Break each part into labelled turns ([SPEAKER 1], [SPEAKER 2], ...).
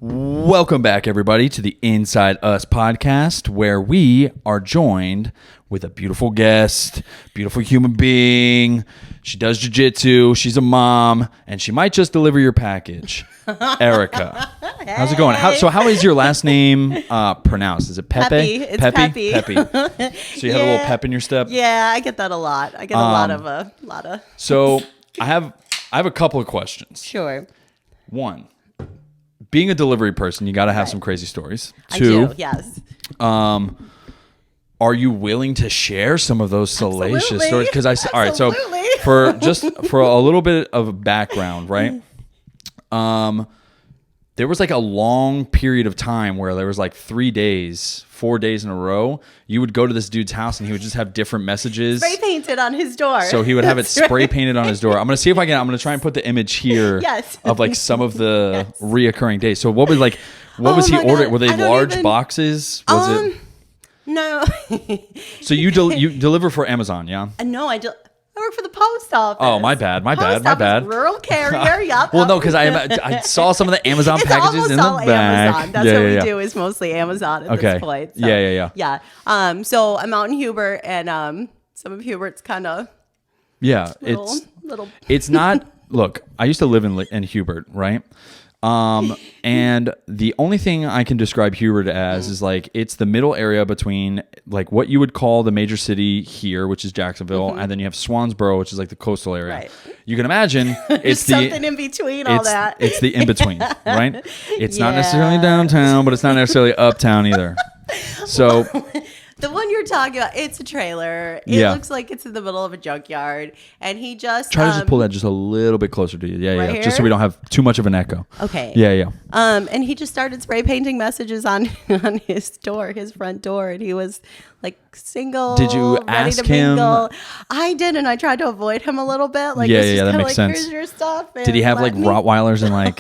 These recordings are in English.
[SPEAKER 1] Welcome back, everybody, to the Inside Us podcast, where we are joined with a beautiful guest, beautiful human being. She does jiu-jitsu, she's a mom, and she might just deliver your package. Erika. Hey. How's it going? How is your last name pronounced? Is it Pepe?
[SPEAKER 2] Pepi. It's Pepi.
[SPEAKER 1] Pepi. So you have a little pep in your step?
[SPEAKER 2] Yeah, I get that a lot. I get a lot of.
[SPEAKER 1] So I have a couple of questions.
[SPEAKER 2] Sure.
[SPEAKER 1] One. Being a delivery person, you got to have some crazy stories.
[SPEAKER 2] Two, I do, yes.
[SPEAKER 1] Are you willing to share some of those salacious
[SPEAKER 2] Absolutely.
[SPEAKER 1] stories? Because all right. So for a little bit of background, right? There was like a long period of time where there was like 4 days in a row. You would go to this dude's house and he would just have different messages.
[SPEAKER 2] Spray painted on his door.
[SPEAKER 1] So he would have it spray painted on his door. I'm going to see if I can. I'm going to try and put the image here of like some of the reoccurring days. So what was he ordering? Were they large boxes? Was it?
[SPEAKER 2] No.
[SPEAKER 1] So you deliver for Amazon, yeah?
[SPEAKER 2] No, I work for the post office.
[SPEAKER 1] Oh, my bad.
[SPEAKER 2] Rural carrier, yep.
[SPEAKER 1] Well, no, because I saw some of the Amazon packages in the back.
[SPEAKER 2] Amazon. That's what we do is mostly Amazon at this point. So,
[SPEAKER 1] Yeah.
[SPEAKER 2] So I'm out in Hubert, and some of Hubert's kind of little.
[SPEAKER 1] It's not. Look, I used to live in Hubert, right? And the only thing I can describe Hubert as is like it's the middle area between like what you would call the major city here, which is Jacksonville, and then you have Swansboro, which is like the coastal area.
[SPEAKER 2] Right.
[SPEAKER 1] You can imagine it's
[SPEAKER 2] something in between all that.
[SPEAKER 1] It's the in between, right? It's not necessarily downtown, but it's not necessarily uptown either. So.
[SPEAKER 2] The one you're talking about, it's a trailer. It looks like it's in the middle of a junkyard. And he just...
[SPEAKER 1] Try to just pull that just a little bit closer to you. Yeah.
[SPEAKER 2] Here?
[SPEAKER 1] Just so we don't have too much of an echo.
[SPEAKER 2] Okay.
[SPEAKER 1] Yeah.
[SPEAKER 2] And he just started spray painting messages on his front door. And he was like single.
[SPEAKER 1] Did you ask him?
[SPEAKER 2] Mingle. I did, and I tried to avoid him a little bit. Like,
[SPEAKER 1] that makes sense.
[SPEAKER 2] Here's your stuff.
[SPEAKER 1] Did he have like Rottweilers and like...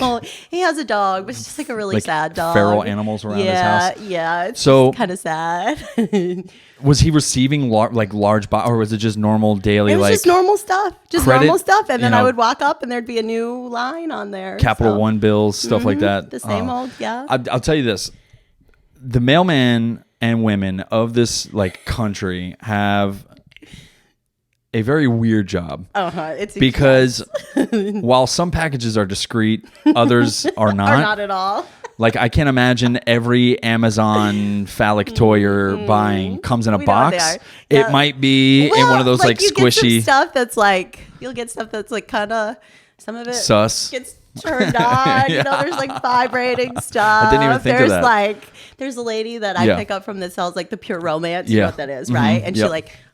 [SPEAKER 2] He has a dog, but it's just like a really sad dog.
[SPEAKER 1] Feral animals around his house?
[SPEAKER 2] Yeah. It's kind of sad.
[SPEAKER 1] Was he receiving large or was it just normal daily?
[SPEAKER 2] It was just normal stuff. Normal stuff. And then I would walk up and there'd be a new line on there.
[SPEAKER 1] Capital One bills, stuff like that.
[SPEAKER 2] The same old, yeah.
[SPEAKER 1] I'll tell you this. The mailman and women of this like country have a very weird job.
[SPEAKER 2] It's
[SPEAKER 1] because while some packages are discreet, others are not.
[SPEAKER 2] Are not at all.
[SPEAKER 1] Like, I can't imagine every Amazon phallic toy you're buying comes in a box. It might be in one of those like squishy
[SPEAKER 2] stuff that's like, you'll get stuff that's like kind of, some of it
[SPEAKER 1] sus
[SPEAKER 2] gets turned on. There's like vibrating stuff.
[SPEAKER 1] I didn't even think of that.
[SPEAKER 2] There's a lady that I pick up from that sells like the Pure Romance. You know what that is, right? And she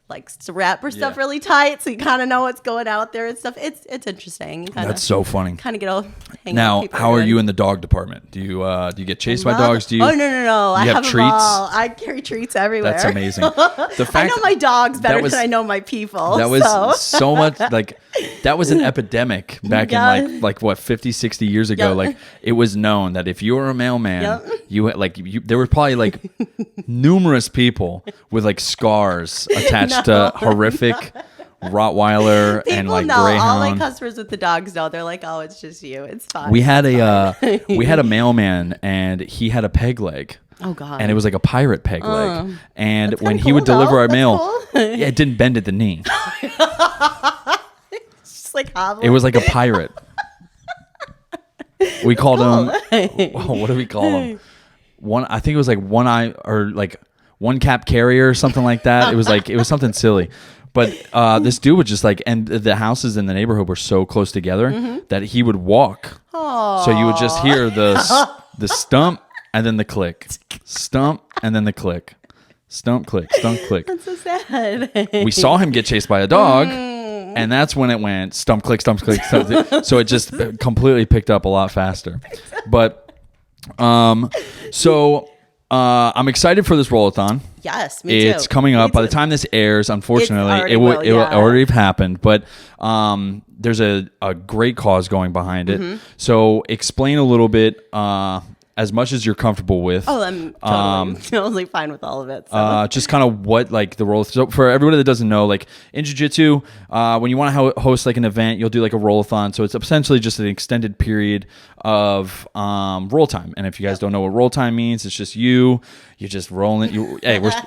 [SPEAKER 2] likes to wrap her stuff really tight, so you kind of know what's going out there and stuff. It's interesting.
[SPEAKER 1] That's so funny.
[SPEAKER 2] Kind of get a hang.
[SPEAKER 1] Now, how are you in the dog department? Do you get chased by dogs? Do you?
[SPEAKER 2] Oh no! I have
[SPEAKER 1] treats.
[SPEAKER 2] Them all. I carry treats everywhere.
[SPEAKER 1] That's amazing.
[SPEAKER 2] I know my dogs better than I know my people.
[SPEAKER 1] That was so much like that was an epidemic back in like what 50, 60 years ago. Like it was known that if you were a mailman, there were probably like numerous people with like scars attached to horrific Rottweiler and like Greyhound.
[SPEAKER 2] All my customers with the dogs know. They're like, "Oh, it's just you. It's fine."
[SPEAKER 1] We had a mailman, and he had a peg leg.
[SPEAKER 2] Oh God!
[SPEAKER 1] And it was like a pirate peg leg. And when he would deliver our mail, it didn't bend at the knee.
[SPEAKER 2] It's just like hobbling.
[SPEAKER 1] It was like a pirate. We called him. What do we call him? I think it was like one eye or like one cap carrier or something like that. It was something silly. But this dude would just like, and the houses in the neighborhood were so close together that he would walk.
[SPEAKER 2] Aww.
[SPEAKER 1] So you would just hear the stump and then the click, stump and then the click, stump click, stump click.
[SPEAKER 2] That's so sad.
[SPEAKER 1] We saw him get chased by a dog, and that's when it went stump click, stump click, stump click. So it just completely picked up a lot faster. But so I'm excited for this rollathon.
[SPEAKER 2] Yes, me too.
[SPEAKER 1] It's coming up. By the time this airs, unfortunately, it will already have happened. But there's a great cause going behind it. So explain a little bit as much as you're comfortable with.
[SPEAKER 2] Oh, I'm totally fine with all of it. So.
[SPEAKER 1] Just kind of what like the roll. So for everybody that doesn't know, like in jiu-jitsu, when you want to host like an event, you'll do like a roll-a-thon. So it's essentially just an extended period of roll time. And if you guys don't know what roll time means, it's just you're just rolling.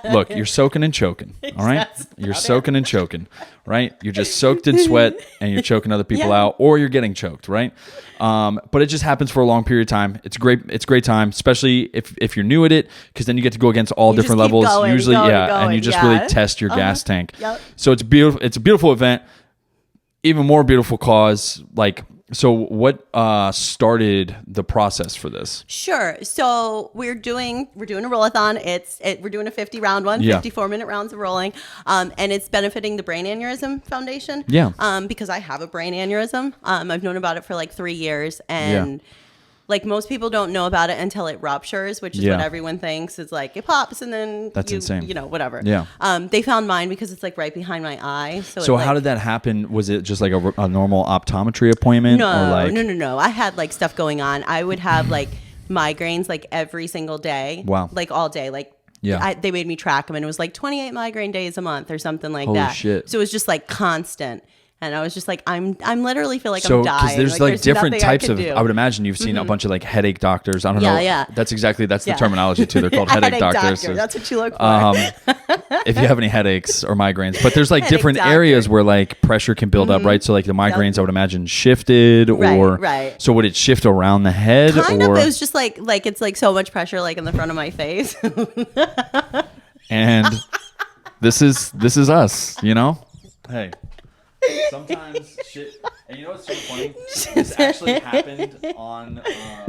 [SPEAKER 1] Look, you're soaking and choking. All right, you're soaking and choking. Right, you're just soaked in sweat and you're choking other people out, or you're getting choked. Right, but it just happens for a long period of time. It's great. It's a great time, especially if you're new at it, because then you get to go against all different levels. Usually, and you just really test your gas tank.
[SPEAKER 2] Yep.
[SPEAKER 1] So it's beautiful. It's a beautiful event. Even more beautiful cause. Like, so what started the process for this?
[SPEAKER 2] Sure. So we're doing a roll-a-thon. We're doing a 50 round one, 54-minute rounds of rolling, and it's benefiting the Brain Aneurysm Foundation.
[SPEAKER 1] Yeah.
[SPEAKER 2] Because I have a brain aneurysm. I've known about it for like 3 years, and like most people don't know about it until it ruptures, which is what everyone thinks. It's like it pops and then
[SPEAKER 1] that's insane.
[SPEAKER 2] You know, whatever.
[SPEAKER 1] Yeah.
[SPEAKER 2] They found mine because it's like right behind my eye.
[SPEAKER 1] So how did that happen? Was it just like a normal optometry appointment?
[SPEAKER 2] No. I had like stuff going on. I would have like migraines like every single day.
[SPEAKER 1] Wow.
[SPEAKER 2] Like all day. Like they made me track them, and it was like 28 migraine days a month or something like that.
[SPEAKER 1] Holy shit.
[SPEAKER 2] So it was just like constant. And I was just like, I'm literally feel like I'm dying.
[SPEAKER 1] Because there's like different types of, I would imagine you've seen a bunch of like headache doctors. I don't know.
[SPEAKER 2] Yeah.
[SPEAKER 1] That's the terminology too. They're called headache doctors.
[SPEAKER 2] Doctor. That's what you look for.
[SPEAKER 1] If you have any headaches or migraines. But there's like different areas where like pressure can build up, right? So like the migraines, I would imagine shifted
[SPEAKER 2] Right.
[SPEAKER 1] So would it shift around the head?
[SPEAKER 2] Kind of. It was just like it's like so much pressure like in the front of my face.
[SPEAKER 1] And this is us, you know? Hey. Sometimes shit, and you know what's so funny? This actually happened on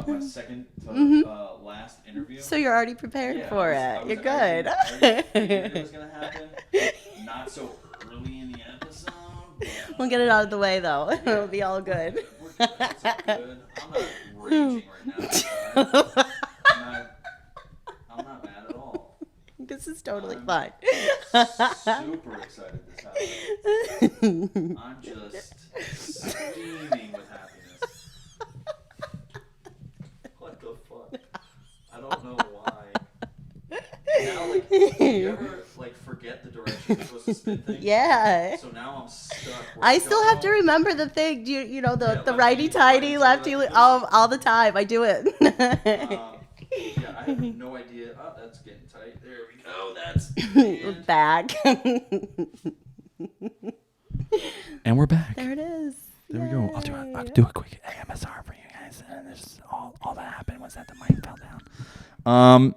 [SPEAKER 1] my second to last interview.
[SPEAKER 2] So you're already prepared for it. You're good.
[SPEAKER 1] I figured it was gonna happen. Not so early in the episode.
[SPEAKER 2] We'll get it out of the way though. It'll be all good.
[SPEAKER 1] It's all good. I'm not raging right now. I'm not mad at all.
[SPEAKER 2] This is totally fine.
[SPEAKER 1] Super excited this happened. I'm just steaming with happiness. What the fuck? I don't know why. Now, like, do you ever like forget the direction you're supposed to spin things?
[SPEAKER 2] Yeah.
[SPEAKER 1] So now I'm stuck.
[SPEAKER 2] I still have to remember the thing. You know the righty tighty, lefty all the time. I do it.
[SPEAKER 1] Yeah, I have no idea. Oh, that's getting tight. There we go. That's
[SPEAKER 2] back.
[SPEAKER 1] And we're back.
[SPEAKER 2] There it is.
[SPEAKER 1] There we go. I'll do a quick AMSR for you guys. And this all that happened was that the mic fell down.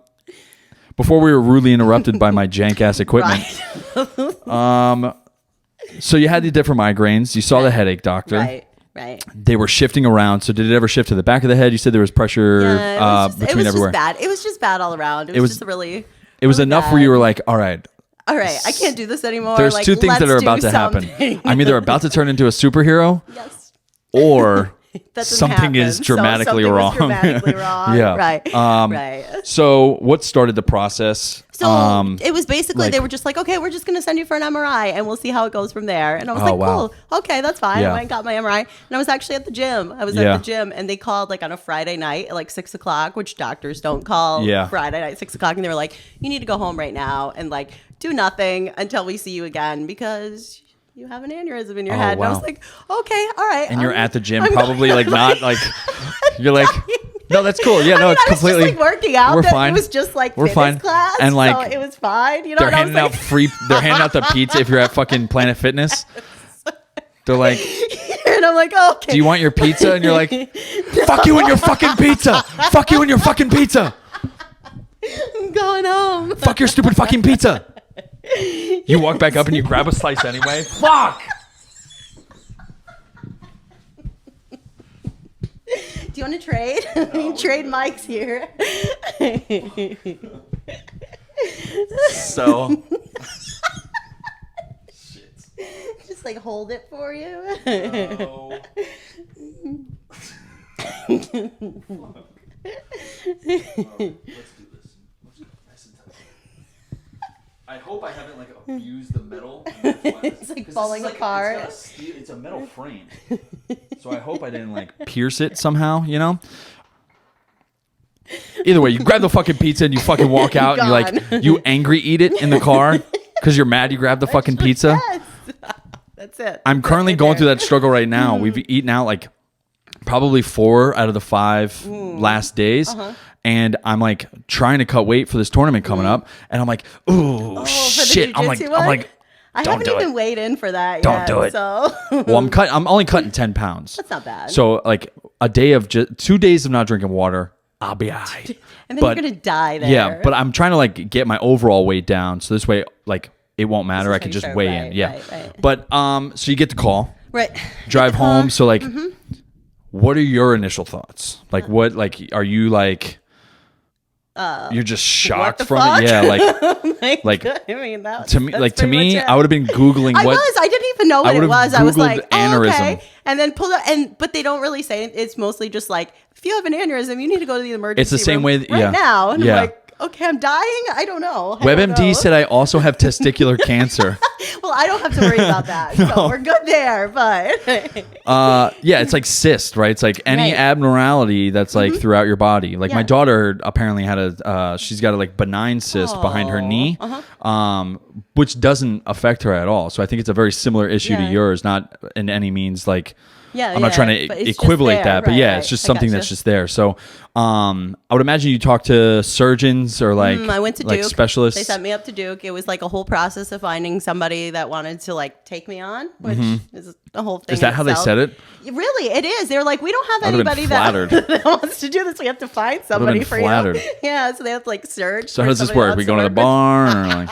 [SPEAKER 1] Before we were rudely interrupted by my jank ass equipment. Right. So you had the different migraines. You saw the headache doctor.
[SPEAKER 2] Right.
[SPEAKER 1] They were shifting around. So did it ever shift to the back of the head? You said there was pressure between everywhere.
[SPEAKER 2] It was just bad all around. It was just really.
[SPEAKER 1] It was enough where you were like, all right,
[SPEAKER 2] I can't do this anymore.
[SPEAKER 1] There's two things that are about to happen. I'm either about to turn into a superhero, or something is dramatically wrong.
[SPEAKER 2] Yeah. Right.
[SPEAKER 1] So what started the process?
[SPEAKER 2] So it was basically they were just like, okay, we're just going to send you for an MRI and we'll see how it goes from there. And I was cool. Okay, that's fine. I went and got my MRI. And I was actually at the gym. At the gym and they called like on a Friday night at like 6 o'clock, which doctors don't call Friday night, 6 o'clock. And they were like, you need to go home right now and like do nothing until we see you again because you have an aneurysm in your head.
[SPEAKER 1] Wow.
[SPEAKER 2] And I was like, okay, all right.
[SPEAKER 1] And you're at the gym, probably like not like, you're like, no, that's cool. Yeah, no, it's completely.
[SPEAKER 2] Just, like, working out.
[SPEAKER 1] We're fine.
[SPEAKER 2] It was just like
[SPEAKER 1] we're
[SPEAKER 2] fitness
[SPEAKER 1] fine.
[SPEAKER 2] class,
[SPEAKER 1] and like
[SPEAKER 2] so it was fine. You know,
[SPEAKER 1] they're handing out free. They're handing out the pizza if you're at fucking Planet Fitness. They're like,
[SPEAKER 2] and I'm like, oh, okay.
[SPEAKER 1] Do you want your pizza? And you're like, fuck you and your fucking pizza. Fuck you and your fucking pizza.
[SPEAKER 2] I'm going home.
[SPEAKER 1] Fuck your stupid fucking pizza. You walk back up and you grab a slice anyway. Fuck.
[SPEAKER 2] Do you want to trade? Trade mics here.
[SPEAKER 1] So. Shit.
[SPEAKER 2] Just like hold it for you.
[SPEAKER 1] No. Let's do this. Let's get nice and tight. I hope I haven't like abused the metal.
[SPEAKER 2] It's like falling apart.
[SPEAKER 1] It's a metal frame. So I hope I didn't like pierce it somehow, you know? Either way, you grab the fucking pizza and you fucking walk out and you angry eat it in the car because you're mad you grabbed the fucking pizza.
[SPEAKER 2] Yes. That's it.
[SPEAKER 1] I'm currently going through that struggle right now. We've eaten out like probably 4 out of the 5 last days. And I'm like trying to cut weight for this tournament coming up. And I'm like, ooh, shit. I'm like,
[SPEAKER 2] I haven't even weighed in for that
[SPEAKER 1] Don't
[SPEAKER 2] yet.
[SPEAKER 1] do it.
[SPEAKER 2] So.
[SPEAKER 1] Well, I'm only cutting 10 pounds.
[SPEAKER 2] That's not bad.
[SPEAKER 1] So like a day of 2 days of not drinking water, I'll be all right.
[SPEAKER 2] And then you're going to die there.
[SPEAKER 1] Yeah, but I'm trying to like get my overall weight down. So this way, like it won't matter. I can just weigh in. Yeah. Right. But so you get the call.
[SPEAKER 2] Right.
[SPEAKER 1] Drive home. So like, what are your initial thoughts? Like what, like, are you like... you're just shocked from it, yeah. Like, I mean, to me, I would have been googling.
[SPEAKER 2] I didn't even know what it was. I was like,
[SPEAKER 1] aneurysm.
[SPEAKER 2] Okay, and then pulled up, but they don't really say it. It's mostly just like, if you have an aneurysm, you need to go to the emergency.
[SPEAKER 1] It's the same way
[SPEAKER 2] right now, and I'm like, okay, I'm dying. I don't know.
[SPEAKER 1] WebMD said I also have testicular cancer.
[SPEAKER 2] Well, I don't have to worry about that. No. So we're good there, but
[SPEAKER 1] yeah, it's like cyst, right? It's like any abnormality that's like throughout your body. Like my daughter apparently had she's got a like benign cyst behind her knee, which doesn't affect her at all. So I think it's a very similar issue to yours, not in any means like I'm not trying to equivalent that, but it's just something that's just there. So I would imagine you talk to surgeons or like
[SPEAKER 2] I went to
[SPEAKER 1] like
[SPEAKER 2] Duke.
[SPEAKER 1] Specialists.
[SPEAKER 2] They sent me up to Duke. It was like a whole process of finding somebody that wanted to like take me on, which is a whole thing.
[SPEAKER 1] Is that how they said it?
[SPEAKER 2] Really, it is. They're like, we don't have anybody that wants to do this. We have to find somebody for you. Yeah, so they have to like search.
[SPEAKER 1] So how does this work? We go to the barn or like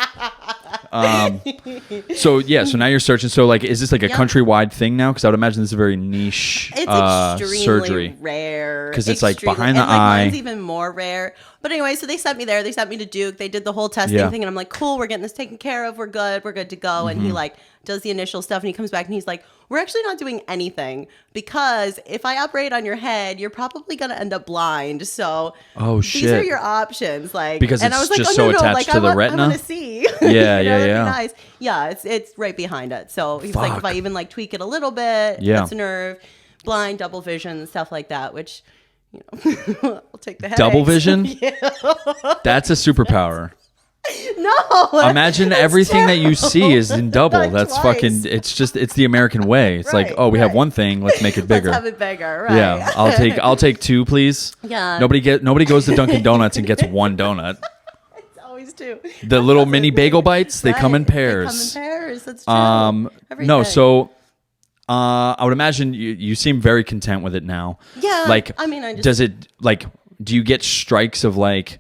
[SPEAKER 1] so now you're searching. So like, is this like a countrywide thing now? Because I would imagine this is a very niche surgery,
[SPEAKER 2] rare.
[SPEAKER 1] Because it's like behind the eye.
[SPEAKER 2] Mine's even more rare. But anyway, so they sent me there. They sent me to Duke. They did the whole testing thing, and I'm like, cool. We're getting this taken care of. We're good. We're good to go. And he like does the initial stuff, and he comes back and he's like, we're actually not doing anything because if I operate on your head, you're probably gonna end up blind. So these are your options. Like
[SPEAKER 1] because
[SPEAKER 2] and
[SPEAKER 1] it's
[SPEAKER 2] I was like,
[SPEAKER 1] just so attached
[SPEAKER 2] like,
[SPEAKER 1] to the retina.
[SPEAKER 2] I want to see.
[SPEAKER 1] Yeah,
[SPEAKER 2] nice. Yeah, it's right behind it. So he's like, if I even like tweak it a little bit, that's a nerve, blind, double vision, stuff like that. Which I'll take the headaches.
[SPEAKER 1] Double vision. That's a superpower.
[SPEAKER 2] No.
[SPEAKER 1] Imagine everything that you see is in double. That's twice. Fucking. It's the American way. It's like, we have one thing. Let's make it bigger.
[SPEAKER 2] Let's have it bigger. Right.
[SPEAKER 1] Yeah. I'll take 2, please.
[SPEAKER 2] Yeah.
[SPEAKER 1] Nobody goes to Dunkin' Donuts and gets one donut.
[SPEAKER 2] It's always 2.
[SPEAKER 1] The little mini bagel bites. They come in pairs.
[SPEAKER 2] They come in pairs. That's true.
[SPEAKER 1] No. So. I would imagine you seem very content with it now.
[SPEAKER 2] Yeah.
[SPEAKER 1] Like,
[SPEAKER 2] I mean,
[SPEAKER 1] does it like? Do you get strikes of like?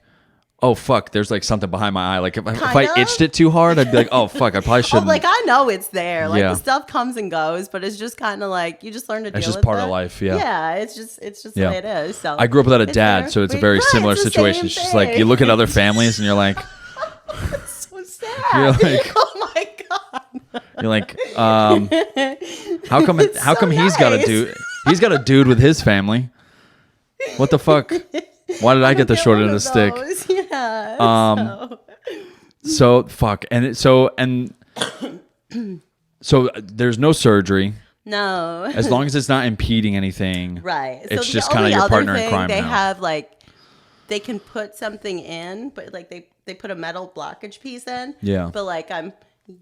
[SPEAKER 1] Oh fuck! There's like something behind my eye. Like if I itched it too hard, I'd be like, "Oh fuck! I probably shouldn't."
[SPEAKER 2] Like I know it's there. Like the stuff comes and goes, but it's just kind of like you just learn to deal with it.
[SPEAKER 1] It's just part of life. Yeah.
[SPEAKER 2] Yeah. It's just the way it is. So
[SPEAKER 1] I grew up without a dad, so it's a very similar situation. It's just like you look at other families and you're like,
[SPEAKER 2] "It's so sad."
[SPEAKER 1] You're like,
[SPEAKER 2] "Oh my god."
[SPEAKER 1] You're like, how come he's got a dude with his family? What the fuck? Why did I get the short end of the stick?
[SPEAKER 2] Yeah.
[SPEAKER 1] So fuck. And so there's no surgery.
[SPEAKER 2] No.
[SPEAKER 1] As long as it's not impeding anything.
[SPEAKER 2] Right.
[SPEAKER 1] It's just kind of your partner in crime.
[SPEAKER 2] They
[SPEAKER 1] now.
[SPEAKER 2] have like they can put something in, but like they put a metal blockage piece in.
[SPEAKER 1] Yeah.
[SPEAKER 2] But like I'm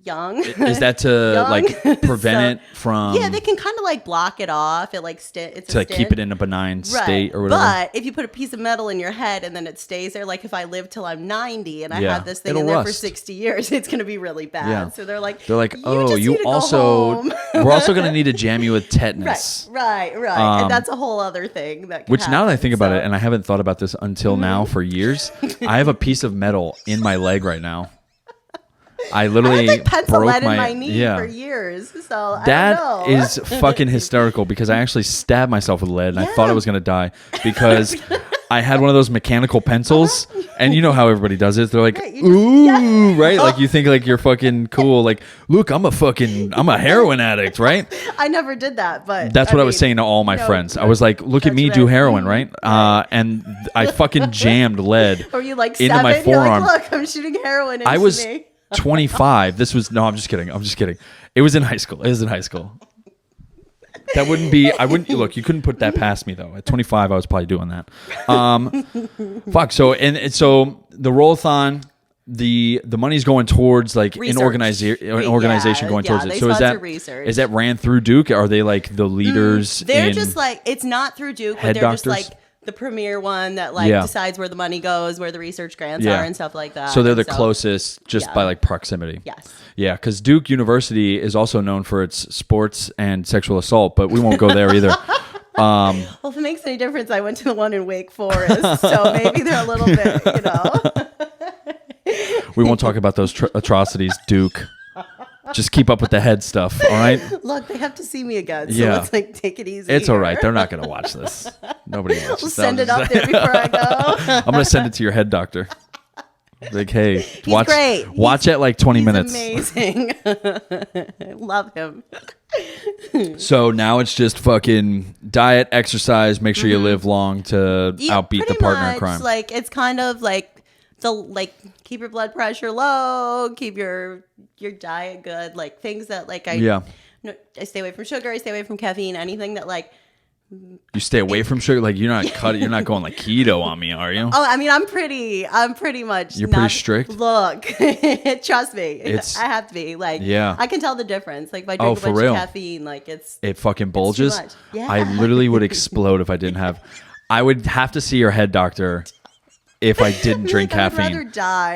[SPEAKER 2] young.
[SPEAKER 1] Is that to like prevent it from?
[SPEAKER 2] Yeah, they can kind of like block it off. It like it's
[SPEAKER 1] to like keep it in a benign state or whatever.
[SPEAKER 2] But if you put a piece of metal in your head and then it stays there, like if I live till I'm 90 and I have this thing in there for 60 years, it's gonna be really bad. Yeah. So they're like,
[SPEAKER 1] oh, you also we're also gonna need to jam you with tetanus.
[SPEAKER 2] Right. And that's a whole other thing that. Can
[SPEAKER 1] which now that I think about it, and I haven't thought about this until now for years, I have a piece of metal in my leg right now. I literally
[SPEAKER 2] had like pencil
[SPEAKER 1] broke
[SPEAKER 2] lead in my knee for years. So
[SPEAKER 1] that
[SPEAKER 2] I don't know.
[SPEAKER 1] is fucking hysterical because I actually stabbed myself with lead and I thought I was gonna die because I had one of those mechanical pencils and you know how everybody does it. They're like, right? Like you think like you're fucking cool. Like, look, I'm a heroin addict, right?
[SPEAKER 2] I never did that, but
[SPEAKER 1] that's what I was saying to all my friends. I was like, look at me do heroin, right? And I fucking jammed lead
[SPEAKER 2] you like
[SPEAKER 1] into my forearm.
[SPEAKER 2] Like, look, I'm shooting heroin into
[SPEAKER 1] I was
[SPEAKER 2] me.
[SPEAKER 1] 25. I'm just kidding. It was in high school. That wouldn't be. I wouldn't look. You couldn't put that past me though. At 25, I was probably doing that. Fuck. So so the roll-a-thon. The money's going towards like an organization going towards it. So is that ran through Duke? Are they like the leaders?
[SPEAKER 2] They're just like, it's not through Duke, but they're just like the premier one that like decides where the money goes, where the research grants are and stuff like that.
[SPEAKER 1] So they're the closest just by like proximity.
[SPEAKER 2] Yes.
[SPEAKER 1] Yeah, because Duke University is also known for its sports and sexual assault, but we won't go there either.
[SPEAKER 2] Well, if it makes any difference, I went to the one in Wake Forest, so maybe they're a little bit,
[SPEAKER 1] We won't talk about those atrocities, Duke. Just keep up with the head stuff, all right?
[SPEAKER 2] Look, they have to see me again, so let's like take it easy.
[SPEAKER 1] It's all right. They're not going to watch this. Nobody watches.
[SPEAKER 2] We'll send it up there before I go.
[SPEAKER 1] I'm going to send it to your head doctor. Like, hey,
[SPEAKER 2] He's
[SPEAKER 1] watch at like 20 minutes.
[SPEAKER 2] Amazing. Love him.
[SPEAKER 1] So now it's just fucking diet, exercise, make sure you live long to outbeat the partner in crime.
[SPEAKER 2] Like it's kind of like keep your blood pressure low, keep your diet good, like things that like I stay away from sugar, I stay away from caffeine, anything that like
[SPEAKER 1] you stay away from sugar. Like you're not going like keto on me, are you?
[SPEAKER 2] Oh, I mean, I'm pretty much.
[SPEAKER 1] You're pretty strict.
[SPEAKER 2] Look, trust me, I have to be. Like, I can tell the difference. Like if I drink a bunch of caffeine, like it
[SPEAKER 1] fucking bulges.
[SPEAKER 2] It's too much. Yeah.
[SPEAKER 1] I literally would explode if I didn't have. I would have to see your head doctor if I didn't drink caffeine.
[SPEAKER 2] I'd rather die.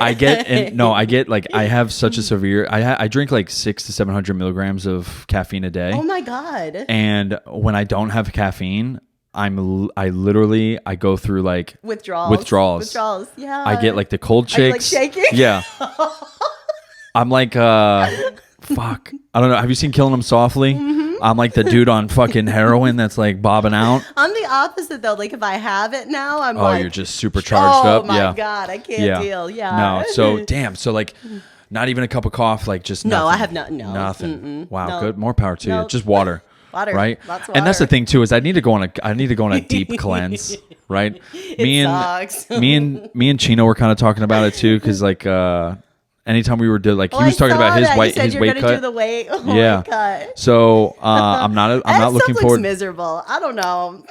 [SPEAKER 1] I have such a severe. I drink like 600 to 700 milligrams of caffeine a day.
[SPEAKER 2] Oh my god!
[SPEAKER 1] And when I don't have caffeine, I go through like withdrawals.
[SPEAKER 2] Yeah.
[SPEAKER 1] I get like the cold shakes.
[SPEAKER 2] Like shaking.
[SPEAKER 1] Yeah. I'm like fuck. I don't know. Have you seen Killing Them Softly? Mm-hmm. I'm like the dude on fucking heroin that's like bobbing out.
[SPEAKER 2] I'm the opposite though. Like if I have it now, I'm like,
[SPEAKER 1] you're just super charged up.
[SPEAKER 2] Oh my god, I can't deal. Yeah.
[SPEAKER 1] No. So damn. So like, not even a cup of coffee. Like just nothing.
[SPEAKER 2] No, I have nothing. No.
[SPEAKER 1] Nothing.
[SPEAKER 2] Mm-mm.
[SPEAKER 1] Wow.
[SPEAKER 2] No.
[SPEAKER 1] Good. More power to you. Just water.
[SPEAKER 2] Water.
[SPEAKER 1] Right.
[SPEAKER 2] Lots of water.
[SPEAKER 1] And that's the thing too is I need to go on a deep cleanse. Right. Me and Chino were kind of talking about it too because like. Anytime we were doing like he was talking about his weight cut.
[SPEAKER 2] Do the weight. Oh my god.
[SPEAKER 1] So I'm not looking forward.
[SPEAKER 2] Miserable. I don't know.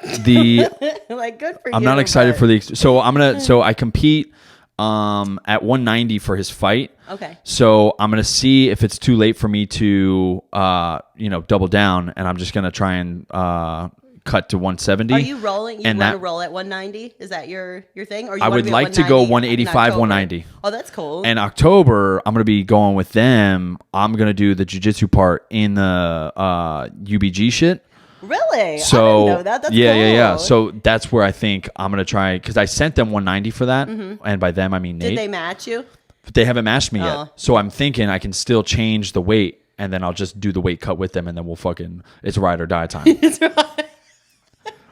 [SPEAKER 2] Like good for you.
[SPEAKER 1] I'm not excited for the. So I compete at 190 for his fight.
[SPEAKER 2] Okay.
[SPEAKER 1] So I'm gonna see if it's too late for me to double down, and I'm just gonna try and cut to 170.
[SPEAKER 2] Are you rolling? You want to roll at 190? Is that your thing? Or you
[SPEAKER 1] I would like to go 185, 190.
[SPEAKER 2] Oh, that's cool.
[SPEAKER 1] In October, I'm going to be going with them. I'm going to do the jiu-jitsu part in the UBG shit.
[SPEAKER 2] Really?
[SPEAKER 1] So,
[SPEAKER 2] I didn't know that. That's cool.
[SPEAKER 1] Yeah. So that's where I think I'm going to try, because I sent them 190 for that.
[SPEAKER 2] Mm-hmm.
[SPEAKER 1] And by them, I mean Nate.
[SPEAKER 2] Did they match you?
[SPEAKER 1] But they haven't matched me yet. So I'm thinking I can still change the weight, and then I'll just do the weight cut with them, and then it's ride or die time.
[SPEAKER 2] It's right.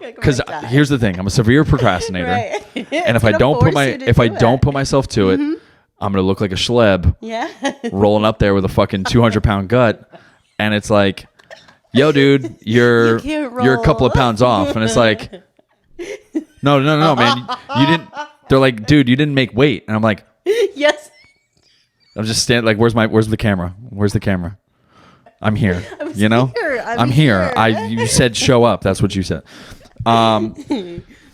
[SPEAKER 1] Because here's the thing, I'm a severe procrastinator, and if I don't put myself to it, I'm gonna look like a schleb, rolling up there with a fucking 200-pound gut, and it's like, yo, dude, you're a couple of pounds off, and it's like, no, man, you didn't. They're like, dude, you didn't make weight, and I'm like,
[SPEAKER 2] yes.
[SPEAKER 1] I'm just standing like, where's the camera? Where's the camera? I'm here. I'm here. You said show up. That's what you said.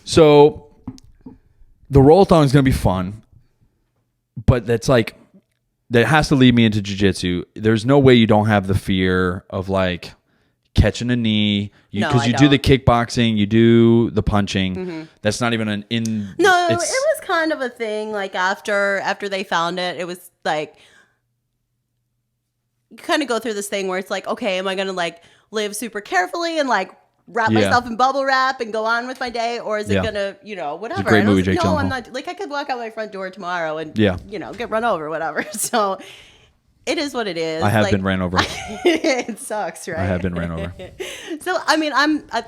[SPEAKER 1] So the roll-a-thon is going to be fun, but that has to lead me into jiu-jitsu. There's no way you don't have the fear of like catching a knee because you do the kickboxing, you do the punching. Mm-hmm. That's not even it
[SPEAKER 2] was kind of a thing. Like after they found it was like, you kind of go through this thing where it's like, okay, am I going to like live super carefully and like wrap myself in bubble wrap and go on with my day, or is it gonna, whatever?
[SPEAKER 1] It's a great movie, Jake Gyllenhaal.
[SPEAKER 2] I'm not like, I could walk out my front door tomorrow and get run over, whatever. So it is what it is.
[SPEAKER 1] I have been ran over.
[SPEAKER 2] It sucks, right?
[SPEAKER 1] I have been ran over.
[SPEAKER 2] So I mean,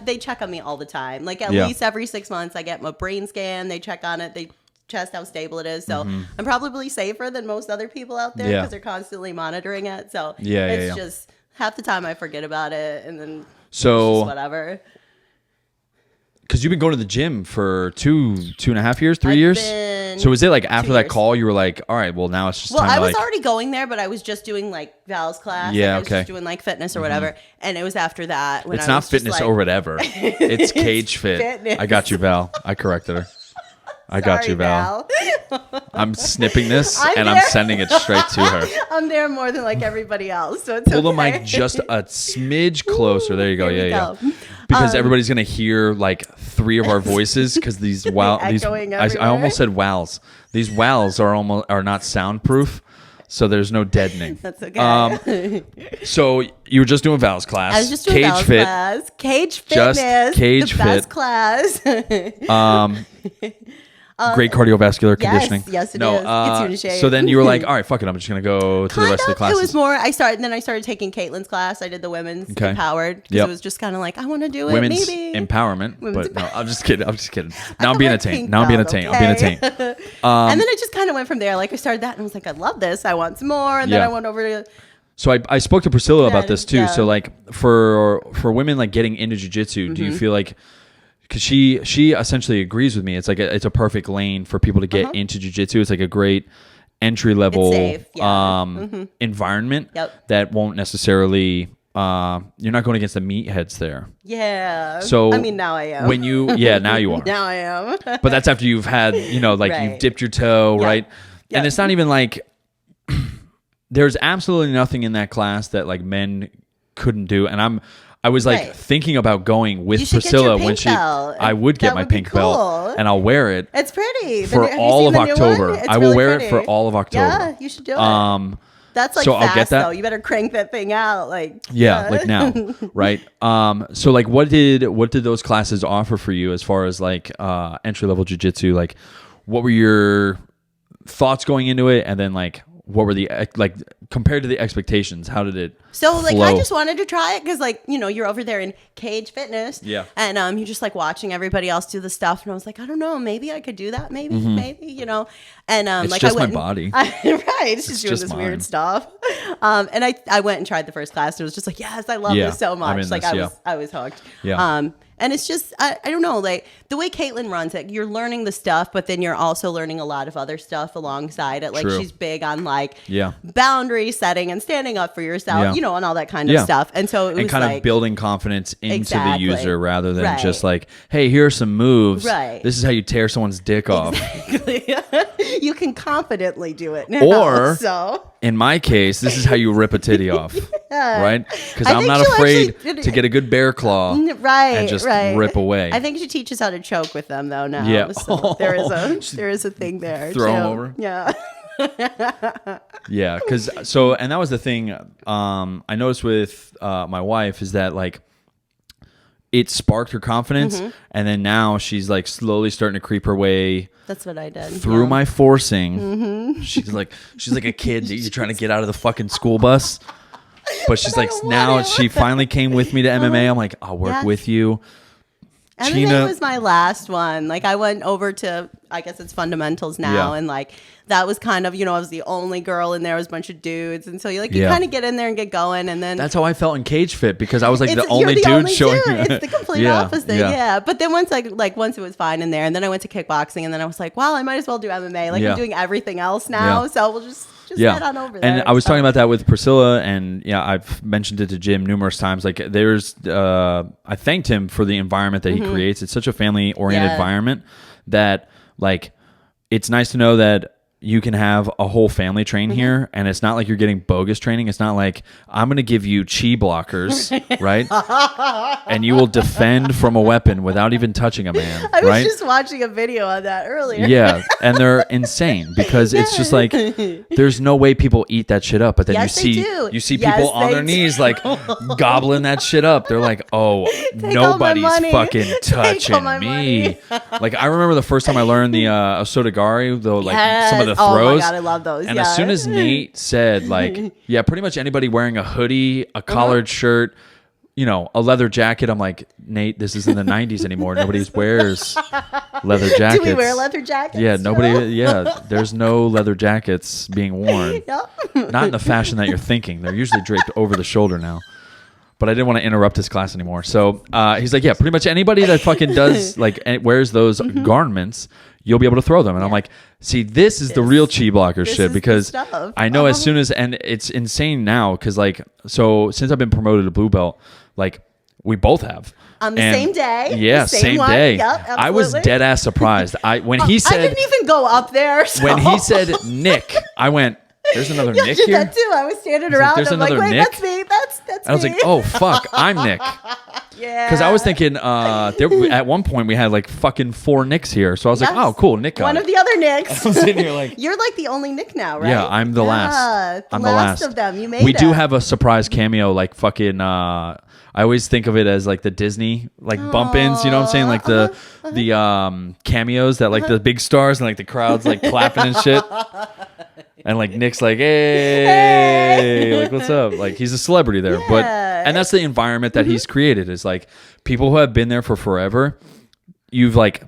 [SPEAKER 2] they check on me all the time. Like at least every 6 months, I get my brain scan. They check on it. They test how stable it is. So I'm probably safer than most other people out there because they're constantly monitoring it. So it's just half the time I forget about it, and then. So whatever. Because you've been going to the gym for 2.5 years, 3 years? been.
[SPEAKER 1] So was it like after that call, you were like, all right, well now it's just time
[SPEAKER 2] I
[SPEAKER 1] to
[SPEAKER 2] was already going there, but I was just doing like Val's class.
[SPEAKER 1] Yeah,
[SPEAKER 2] I was just doing like fitness or whatever. And it was after that when
[SPEAKER 1] it's
[SPEAKER 2] I
[SPEAKER 1] not
[SPEAKER 2] was
[SPEAKER 1] fitness or whatever. It's cage fit.
[SPEAKER 2] Fitness.
[SPEAKER 1] I got you, Val. I corrected her. I got you, Val. I'm snipping this I'm sending it straight to her.
[SPEAKER 2] I'm there more than like everybody else, so it's
[SPEAKER 1] Pull the mic just a smidge closer. There you go. Yeah. Because everybody's gonna hear like 3 of our voices because these I almost said wows. These wows are not soundproof. So there's no deadening.
[SPEAKER 2] That's okay.
[SPEAKER 1] So you were just doing Val's class.
[SPEAKER 2] I was just doing Val's class. Cage fitness.
[SPEAKER 1] Just cage
[SPEAKER 2] the best class.
[SPEAKER 1] Great cardiovascular conditioning.
[SPEAKER 2] Yes, it is. Gets you in shape.
[SPEAKER 1] So then you were like, all right, fuck it. I'm just going to go to the rest of the classes.
[SPEAKER 2] It was more, I started taking Caitlin's class. I did the women's empowered. Because it was just kind of like, I want to do it.
[SPEAKER 1] Women's
[SPEAKER 2] maybe.
[SPEAKER 1] Empowerment. No, I'm just kidding. Now I'm being a taint. I'm being a taint. And
[SPEAKER 2] then I just kind of went from there. Like I started that and I was like, I love this. I want some more. And then I went over to...
[SPEAKER 1] So I spoke to Priscilla about this too. So like for women like getting into jiu-jitsu, do you feel like... Because she essentially agrees with me. It's like it's a perfect lane for people to get into jiu-jitsu. It's like a great entry level environment that won't necessarily you're not going against the meatheads there.
[SPEAKER 2] Yeah.
[SPEAKER 1] So
[SPEAKER 2] I mean now I am.
[SPEAKER 1] When you now you are.
[SPEAKER 2] Now I am.
[SPEAKER 1] But that's after you've had, you've dipped your toe, right? Yep. And it's not even like there's absolutely nothing in that class that like men couldn't do. And I was like thinking about going with Priscilla when I would get my pink belt and I'll wear it.
[SPEAKER 2] It's pretty.
[SPEAKER 1] For all of October. I will wear it for all of October.
[SPEAKER 2] Yeah, you should do it. That's like so fast, I'll get that. Though. You better crank that thing out like
[SPEAKER 1] like now, right? So like what did those classes offer for you as far as like entry level jiu-jitsu? Like what were your thoughts going into it, and then like what were the like compared to the expectations? How did it?
[SPEAKER 2] So like
[SPEAKER 1] flow?
[SPEAKER 2] I just wanted to try it because like you're over there in cage fitness, and you're just like watching everybody else do the stuff, and I was like, I don't know, maybe I could do that, maybe, and
[SPEAKER 1] it's
[SPEAKER 2] like
[SPEAKER 1] just
[SPEAKER 2] I went
[SPEAKER 1] my body,
[SPEAKER 2] it's just doing this weird stuff, and I went and tried the first class, and it was just like, yes, I love this so much, like I was hooked, and it's just I don't know, like the way Caitlin runs it, you're learning the stuff, but then you're also learning a lot of other stuff alongside it. Like she's big on like boundary setting and standing up for yourself, and all that kind of stuff. And so it was
[SPEAKER 1] kind of building confidence into the user rather than just like, hey, here are some moves. Right. This is how you tear someone's dick off.
[SPEAKER 2] You can confidently do it now.
[SPEAKER 1] Or
[SPEAKER 2] so
[SPEAKER 1] in my case, this is how you rip a titty off. Right? Because I'm not afraid to get a good bear claw and just rip away.
[SPEAKER 2] I think she teaches how to choke with them though now. Yeah. So there is a thing there.
[SPEAKER 1] Throw them over?
[SPEAKER 2] Yeah.
[SPEAKER 1] Yeah, because and that was the thing I noticed with my wife is that like it sparked her confidence, and then now she's like slowly starting to creep her way.
[SPEAKER 2] That's what I did
[SPEAKER 1] through my forcing. She's like a kid that you're trying to get out of the fucking school bus, but she's like now she finally came with me to MMA. I'm like, I'll work with you.
[SPEAKER 2] MMA was my last one. Like I went over to, I guess it's fundamentals now, and like that was kind of, I was the only girl in there. It was a bunch of dudes, and so you kind of get in there and get going, and then
[SPEAKER 1] that's how I felt in Cage Fit because I was like the only dude showing.
[SPEAKER 2] It's the complete opposite. Yeah. But then once once it was fine in there, and then I went to kickboxing, and then I was like, well, I might as well do MMA. Like I'm doing everything else now, so we'll just head on over there.
[SPEAKER 1] And I was talking about that with Priscilla, and I've mentioned it to Jim numerous times. Like there's, I thanked him for the environment that he creates. It's such a family-oriented environment that like it's nice to know that you can have a whole family train here, and it's not like you're getting bogus training. It's not like I'm going to give you chi blockers, right? And you will defend from a weapon without even touching a man.
[SPEAKER 2] I was just watching a video on that earlier.
[SPEAKER 1] Yeah, and they're insane because it's just like there's no way people eat that shit up. But then you see people on their knees like gobbling that shit up. They're like, oh, nobody's fucking touching me. Like I remember the first time I learned the Osotogari, though, like some of the throws. Oh my God,
[SPEAKER 2] I love those.
[SPEAKER 1] And as soon as Nate said like, pretty much anybody wearing a hoodie, a collared shirt, a leather jacket, I'm like, Nate, this isn't the 90s anymore. Nobody wears leather jackets.
[SPEAKER 2] Do we wear leather jackets?
[SPEAKER 1] Yeah, nobody. There's no leather jackets being worn. Not in the fashion that you're thinking. They're usually draped over the shoulder now. But I didn't want to interrupt his class anymore. So he's like, pretty much anybody that fucking does like wears those garments, you'll be able to throw them. And I'm like, see, this is the real chi blocker shit, because I know as soon as, and it's insane now, because like, so since I've been promoted to blue belt, like we both have.
[SPEAKER 2] On the same day.
[SPEAKER 1] Yeah, same day.
[SPEAKER 2] Yep, absolutely.
[SPEAKER 1] I was dead ass surprised. When he said,
[SPEAKER 2] I didn't even go up there. So.
[SPEAKER 1] When he said Nick, I went, there's another Nick
[SPEAKER 2] did
[SPEAKER 1] here.
[SPEAKER 2] That too. I was standing around.
[SPEAKER 1] Like,
[SPEAKER 2] I'm like, wait,
[SPEAKER 1] Nick?
[SPEAKER 2] that's me. That's me.
[SPEAKER 1] I was like, oh fuck, I'm Nick.
[SPEAKER 2] Yeah.
[SPEAKER 1] Because I was thinking, at one point we had like fucking 4 Nicks here, so I was like, oh cool, Nick got
[SPEAKER 2] one
[SPEAKER 1] it.
[SPEAKER 2] of the other Nicks.
[SPEAKER 1] I'm sitting here like,
[SPEAKER 2] you're like the only Nick now, right?
[SPEAKER 1] Yeah, I'm the last. I'm the last
[SPEAKER 2] of them. You made.
[SPEAKER 1] We do have a surprise cameo, like fucking. I always think of it as like the Disney like bump ins. You know what I'm saying? Like the cameos that like the big stars and like the crowds like clapping and shit. And like Nick's like, hey, like what's up? Like he's a celebrity there, but and that's the environment that he's created. Is like people who have been there for forever. You've like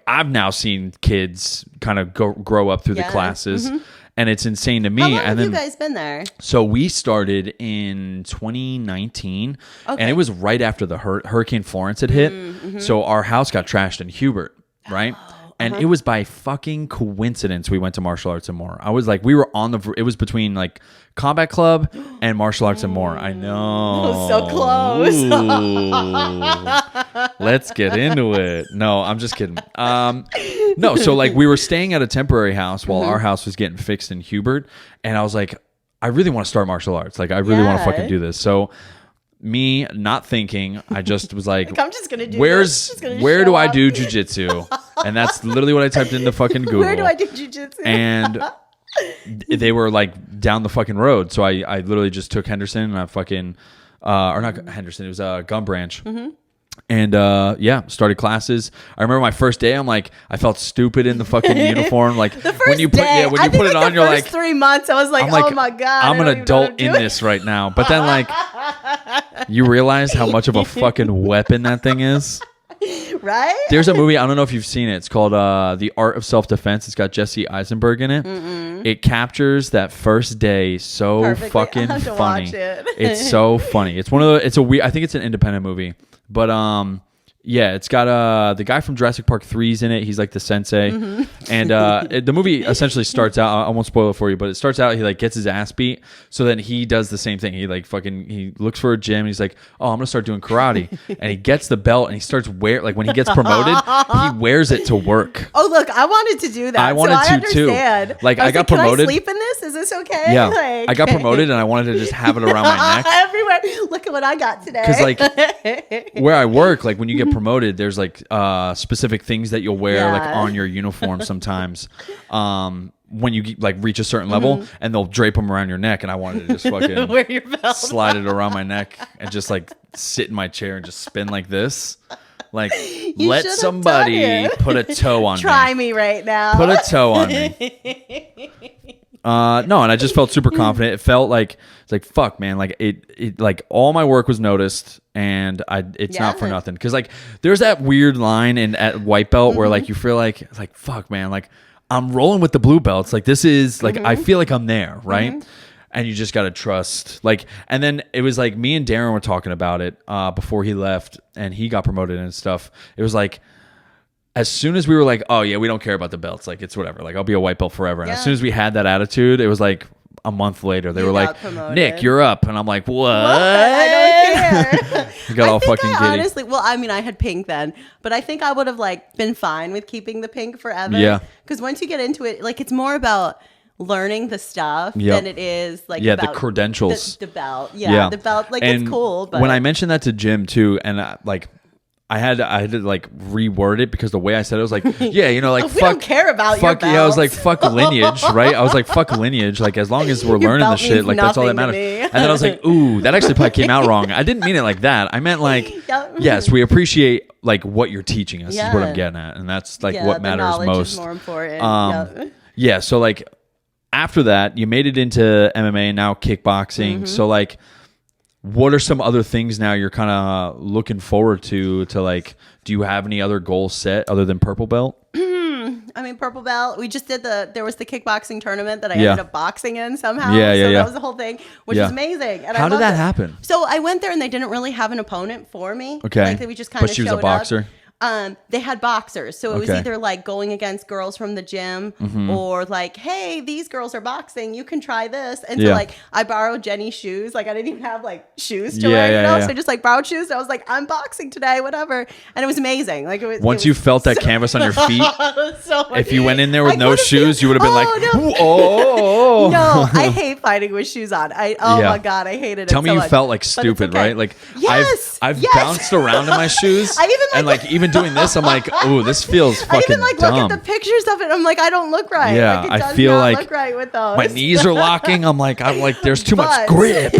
[SPEAKER 1] I've now seen kids kind of grow up through the classes, and it's insane to me.
[SPEAKER 2] How long
[SPEAKER 1] and
[SPEAKER 2] have
[SPEAKER 1] then
[SPEAKER 2] you guys been there?
[SPEAKER 1] So we started in 2019, and it was right after the Hurricane Florence had hit. So our house got trashed in Hubert, right? And it was by fucking coincidence we went to martial arts and more. I was like, we were on it was between like combat club and martial arts and more. I know.
[SPEAKER 2] So close.
[SPEAKER 1] Let's get into it. No, I'm just kidding. No, so like we were staying at a temporary house while our house was getting fixed in Hubert. And I was like, I really want to start martial arts. Like I really want to fucking do this. So me not thinking, I just was like,
[SPEAKER 2] I'm just gonna do
[SPEAKER 1] where do I
[SPEAKER 2] up.
[SPEAKER 1] do jujitsu? And that's literally what I typed into fucking Google.
[SPEAKER 2] Where do I do jujitsu?
[SPEAKER 1] And they were like down the fucking road. So I literally just took Henderson and I fucking or not Henderson, it was Gum Branch. And started classes. I remember my first day. I'm like, I felt stupid in the fucking uniform. Like
[SPEAKER 2] the first when you put
[SPEAKER 1] day, when you put it on, you're like
[SPEAKER 2] 3 months. I was like, oh my god,
[SPEAKER 1] I'm an adult in this right now. But then like, you realize how much of a fucking weapon that thing is.
[SPEAKER 2] Right?
[SPEAKER 1] There's a movie, I don't know if you've seen it. It's called The Art of Self-Defense. It's got Jesse Eisenberg in it. It captures that first day so
[SPEAKER 2] perfectly.
[SPEAKER 1] Fucking
[SPEAKER 2] I'll have to
[SPEAKER 1] funny.
[SPEAKER 2] Watch it.
[SPEAKER 1] It's so funny. It's one of the. It's a weird. I think it's an independent movie, but yeah, it's got the guy from Jurassic Park 3's in it. He's like the sensei, and the movie essentially starts out. I won't spoil it for you, but it starts out he like gets his ass beat. So then he does the same thing. He like he looks for a gym. And he's like, oh, I'm gonna start doing karate, and he gets the belt and he starts when he gets promoted, he wears it to work.
[SPEAKER 2] Oh look, I wanted to do that.
[SPEAKER 1] I wanted to too. Like I got promoted.
[SPEAKER 2] Can I sleep in this? Is this okay?
[SPEAKER 1] Yeah,
[SPEAKER 2] like,
[SPEAKER 1] I got promoted and I wanted to just have it around my neck
[SPEAKER 2] everywhere. Look at what I got today.
[SPEAKER 1] Because like where I work, like when you get promoted, there's like specific things that you'll wear like on your uniform sometimes when you like reach a certain level, and they'll drape them around your neck, and I wanted to just fucking
[SPEAKER 2] wear your belt,
[SPEAKER 1] slide it around my neck and just like sit in my chair and just spin like this. Like let somebody put a toe on me.
[SPEAKER 2] Try me right now.
[SPEAKER 1] Put a toe on me. No, and I just felt super confident. It felt like it's like fuck, man. Like it like all my work was noticed, and it's not for nothing. Because like there's that weird line at white belt where like you feel like fuck, man. Like I'm rolling with the blue belts. Like this is like I feel like I'm there, right? And you just gotta trust. Like, and then it was like me and Darren were talking about it before he left, and he got promoted and stuff. It was like, as soon as we were like, oh yeah, we don't care about the belts, like it's whatever, like I'll be a white belt forever. And as soon as we had that attitude, it was like a month later they were like, promoted. Nick, you're up. And I'm like, what?
[SPEAKER 2] I don't care.
[SPEAKER 1] You got all fucking giddy.
[SPEAKER 2] Honestly, well, I mean, I had pink then, but I think I would have like been fine with keeping the pink forever.
[SPEAKER 1] Yeah.
[SPEAKER 2] Because once you get into it, like it's more about learning the stuff than it is like
[SPEAKER 1] the credentials,
[SPEAKER 2] the belt. The belt, like and it's cool. But
[SPEAKER 1] when I mentioned that to Jim too, and I had to like reword it because the way I said it was like, yeah, you know, like
[SPEAKER 2] we don't care about your belt.
[SPEAKER 1] Yeah, I was like, fuck lineage, right? I was like, fuck lineage. Like as long as we're learning the shit, like that's all that matters. And then I was like, ooh, that actually probably came out wrong. I didn't mean it like that. I meant like, yes, we appreciate like what you're teaching us is what I'm getting at, and that's like what matters most.
[SPEAKER 2] Is more important.
[SPEAKER 1] Yeah. So like after that, you made it into MMA and now kickboxing. So like, what are some other things now you're kind of looking forward to like, do you have any other goals set other than purple belt?
[SPEAKER 2] I mean, purple belt, we just did there was the kickboxing tournament that I ended up boxing in somehow. So that was the whole thing, which is amazing. And
[SPEAKER 1] how did that happen?
[SPEAKER 2] So I went there and they didn't really have an opponent for me.
[SPEAKER 1] Okay.
[SPEAKER 2] Like we just kind of showed up.
[SPEAKER 1] But she was a boxer?
[SPEAKER 2] They had boxers. So it was either like going against girls from the gym or like, hey, these girls are boxing. You can try this. And so like I borrowed Jenny's shoes. Like I didn't even have like shoes to wear, you know? So I just like borrowed shoes. And I was like, I'm boxing today, whatever. And it was amazing. Like
[SPEAKER 1] once you felt that canvas on your feet, if you went in there with no shoes, you would have been like, oh.
[SPEAKER 2] No, I hate fighting with shoes on. Oh my God, I hated it.
[SPEAKER 1] Tell me you felt like stupid, right? Like I've bounced around in my shoes. Even doing this, I'm like, ooh, this feels fucking dumb. I even
[SPEAKER 2] look at the pictures of it. I'm like, I don't look right.
[SPEAKER 1] Yeah,
[SPEAKER 2] like,
[SPEAKER 1] I feel like
[SPEAKER 2] look right with those.
[SPEAKER 1] My knees are locking. I'm like, there's too much grip.